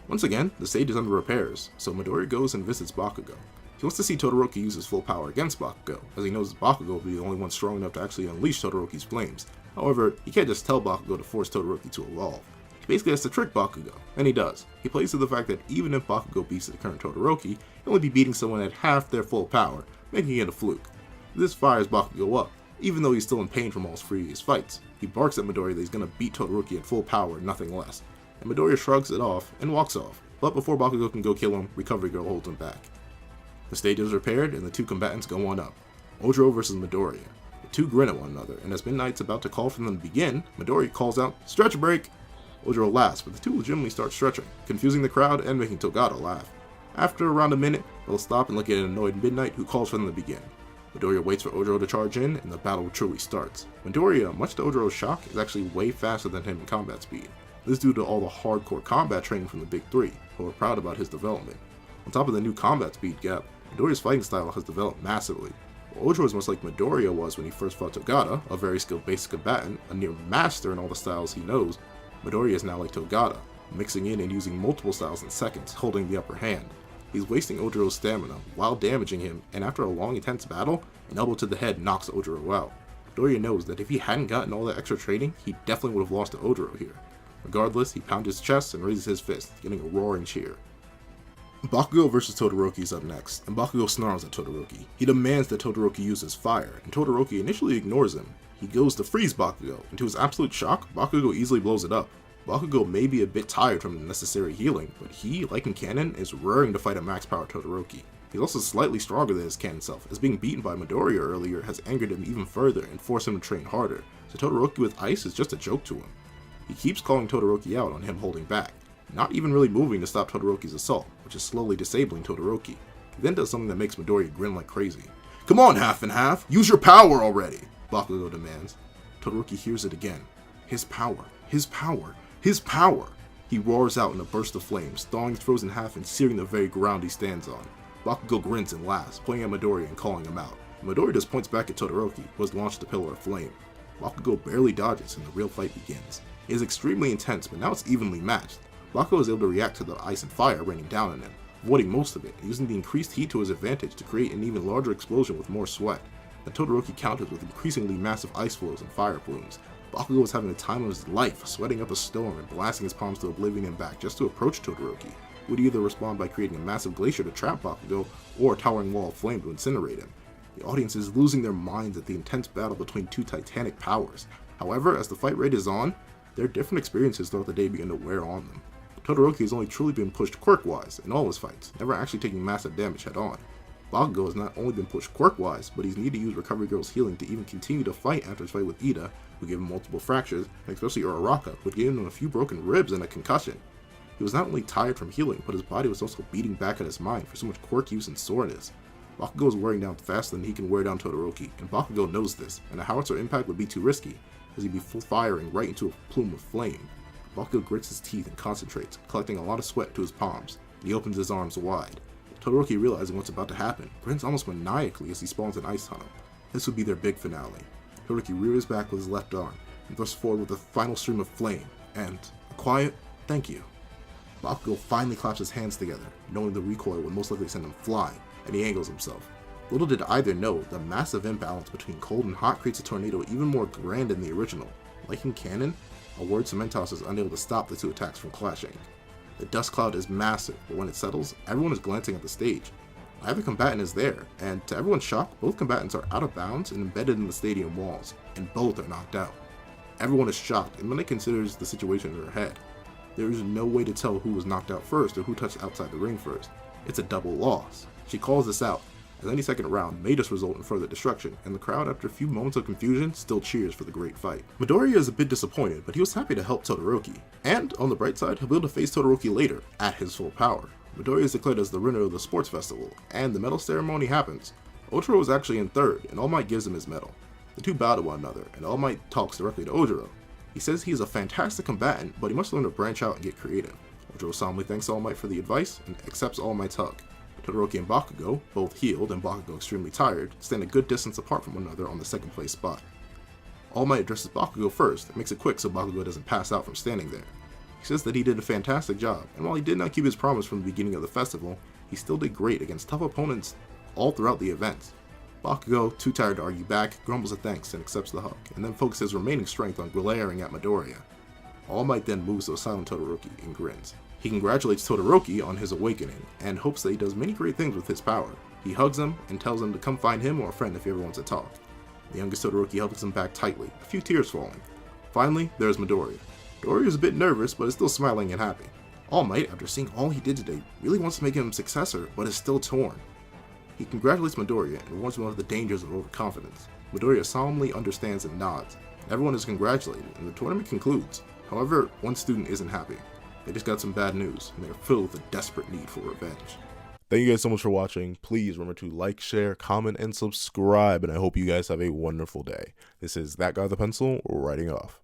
Once again, the stage is under repairs, so Midoriya goes and visits Bakugo. He wants to see Todoroki use his full power against Bakugo, as he knows Bakugo will be the only one strong enough to actually unleash Todoroki's flames. However, he can't just tell Bakugo to force Todoroki to evolve. He basically has to trick Bakugo, and he does. He plays to the fact that even if Bakugo beats the current Todoroki, he'll only be beating someone at half their full power, making it a fluke. This fires Bakugo up, even though he's still in pain from all his previous fights. He barks at Midoriya that he's going to beat Todoroki at full power, nothing less, and Midoriya shrugs it off and walks off, but before Bakugo can go kill him, Recovery Girl holds him back. The stage is repaired, and the 2 combatants go on up. Ojiro vs. Midoriya. The 2 grin at one another, and as Midnight's about to call for them to begin, Midoriya calls out, "Stretch break!" Ojiro laughs, but the 2 legitimately start stretching, confusing the crowd and making Togata laugh. After around a minute, they'll stop and look at an annoyed Midnight, who calls for them to begin. Midoriya waits for Ojiro to charge in, and the battle truly starts. Midoriya, much to Ojiro's shock, is actually way faster than him in combat speed. This is due to all the hardcore combat training from the Big 3, who are proud about his development. On top of the new combat speed gap, Midoriya's fighting style has developed massively. While Ojiro is much like Midoriya was when he first fought Togata, a very skilled basic combatant, a near master in all the styles he knows, Midoriya is now like Togata, mixing in and using multiple styles in seconds, holding the upper hand. He's wasting Ojiro's stamina while damaging him, and after a long intense battle, an elbow to the head knocks Ojiro out. Midoriya knows that if he hadn't gotten all that extra training, he definitely would have lost to Ojiro here. Regardless, he pounds his chest and raises his fist, getting a roaring cheer. Bakugo vs. Todoroki is up next, and Bakugo snarls at Todoroki. He demands that Todoroki uses fire, and Todoroki initially ignores him. He goes to freeze Bakugo, and to his absolute shock, Bakugo easily blows it up. Bakugo may be a bit tired from the necessary healing, but he, like in canon, is raring to fight a max power Todoroki. He's also slightly stronger than his canon self, as being beaten by Midoriya earlier has angered him even further and forced him to train harder, so Todoroki with ice is just a joke to him. He keeps calling Todoroki out on him holding back, not even really moving to stop Todoroki's assault, which is slowly disabling Todoroki. He then does something that makes Midoriya grin like crazy. "Come on, half and half! Use your power already!" Bakugo demands. Todoroki hears it again. His power, his power, his power! He roars out in a burst of flames, thawing his frozen half and searing the very ground he stands on. Bakugo grins and laughs, pointing at Midoriya and calling him out. Midoriya just points back at Todoroki, who has launched the pillar of flame. Bakugo barely dodges and the real fight begins. It is extremely intense, but now it's evenly matched. Bakugo is able to react to the ice and fire raining down on him, avoiding most of it, using the increased heat to his advantage to create an even larger explosion with more sweat. Then Todoroki counters with increasingly massive ice flows and fire plumes. Bakugo is having the time of his life, sweating up a storm and blasting his palms to oblivion and back just to approach Todoroki, who would either respond by creating a massive glacier to trap Bakugo or a towering wall of flame to incinerate him. The audience is losing their minds at the intense battle between two titanic powers. However, as the fight rages on, their different experiences throughout the day begin to wear on them. Todoroki has only truly been pushed quirk-wise in all his fights, never actually taking massive damage head-on. Bakugo has not only been pushed quirk-wise, but he's needed to use Recovery Girl's healing to even continue to fight after his fight with Ida, who gave him multiple fractures, and especially Uraraka, who had given him a few broken ribs and a concussion. He was not only tired from healing, but his body was also beating back at his mind for so much quirk use and soreness. Bakugo is wearing down faster than he can wear down Todoroki, and Bakugo knows this, and a howitzer impact would be too risky, as he'd be full firing right into a plume of flame. Bakugo grits his teeth and concentrates, collecting a lot of sweat to his palms, and he opens his arms wide. Todoroki, realizing what's about to happen, grins almost maniacally as he spawns an ice tunnel. This would be their big finale. Todoroki rears back with his left arm, and thrusts forward with a final stream of flame, and a quiet, "Thank you." Bakugo finally claps his hands together, knowing the recoil would most likely send him flying, and he angles himself. Little did either know, the massive imbalance between cold and hot creates a tornado even more grand than the original. Like in canon, a word Cementos is unable to stop the two attacks from clashing. The dust cloud is massive, but when it settles, everyone is glancing at the stage. Neither combatant is there, and to everyone's shock, both combatants are out of bounds and embedded in the stadium walls, and both are knocked out. Everyone is shocked, and Mine considers the situation in her head. There is no way to tell who was knocked out first or who touched outside the ring first. It's a double loss. She calls this out, as any second round may just result in further destruction, and the crowd, after a few moments of confusion, still cheers for the great fight. Midoriya is a bit disappointed, but he was happy to help Todoroki. And, on the bright side, he'll be able to face Todoroki later, at his full power. Midoriya is declared as the winner of the sports festival, and the medal ceremony happens. Ojiro is actually in third, and All Might gives him his medal. The two bow to one another, and All Might talks directly to Ojiro. He says he is a fantastic combatant, but he must learn to branch out and get creative. Ojiro solemnly thanks All Might for the advice, and accepts All Might's hug. Todoroki and Bakugo, both healed and Bakugo extremely tired, stand a good distance apart from one another on the second place spot. All Might addresses Bakugo first and makes it quick so Bakugo doesn't pass out from standing there. He says that he did a fantastic job, and while he did not keep his promise from the beginning of the festival, he still did great against tough opponents all throughout the event. Bakugo, too tired to argue back, grumbles a thanks and accepts the hug, and then focuses his remaining strength on glaring at Midoriya. All Might then moves to a silent Todoroki and grins. He congratulates Todoroki on his awakening, and hopes that he does many great things with his power. He hugs him, and tells him to come find him or a friend if he ever wants to talk. The youngest Todoroki hugs him back tightly, a few tears falling. Finally, there's Midoriya. Midoriya is a bit nervous, but is still smiling and happy. All Might, after seeing all he did today, really wants to make him successor, but is still torn. He congratulates Midoriya and warns him of the dangers of overconfidence. Midoriya solemnly understands and nods. Everyone is congratulated, and the tournament concludes. However, one student isn't happy. They just got some bad news, and they're filled with a desperate need for revenge. Thank you guys so much for watching. Please remember to like, share, comment, and subscribe, and I hope you guys have a wonderful day. This is That Guy with the Pencil, writing off.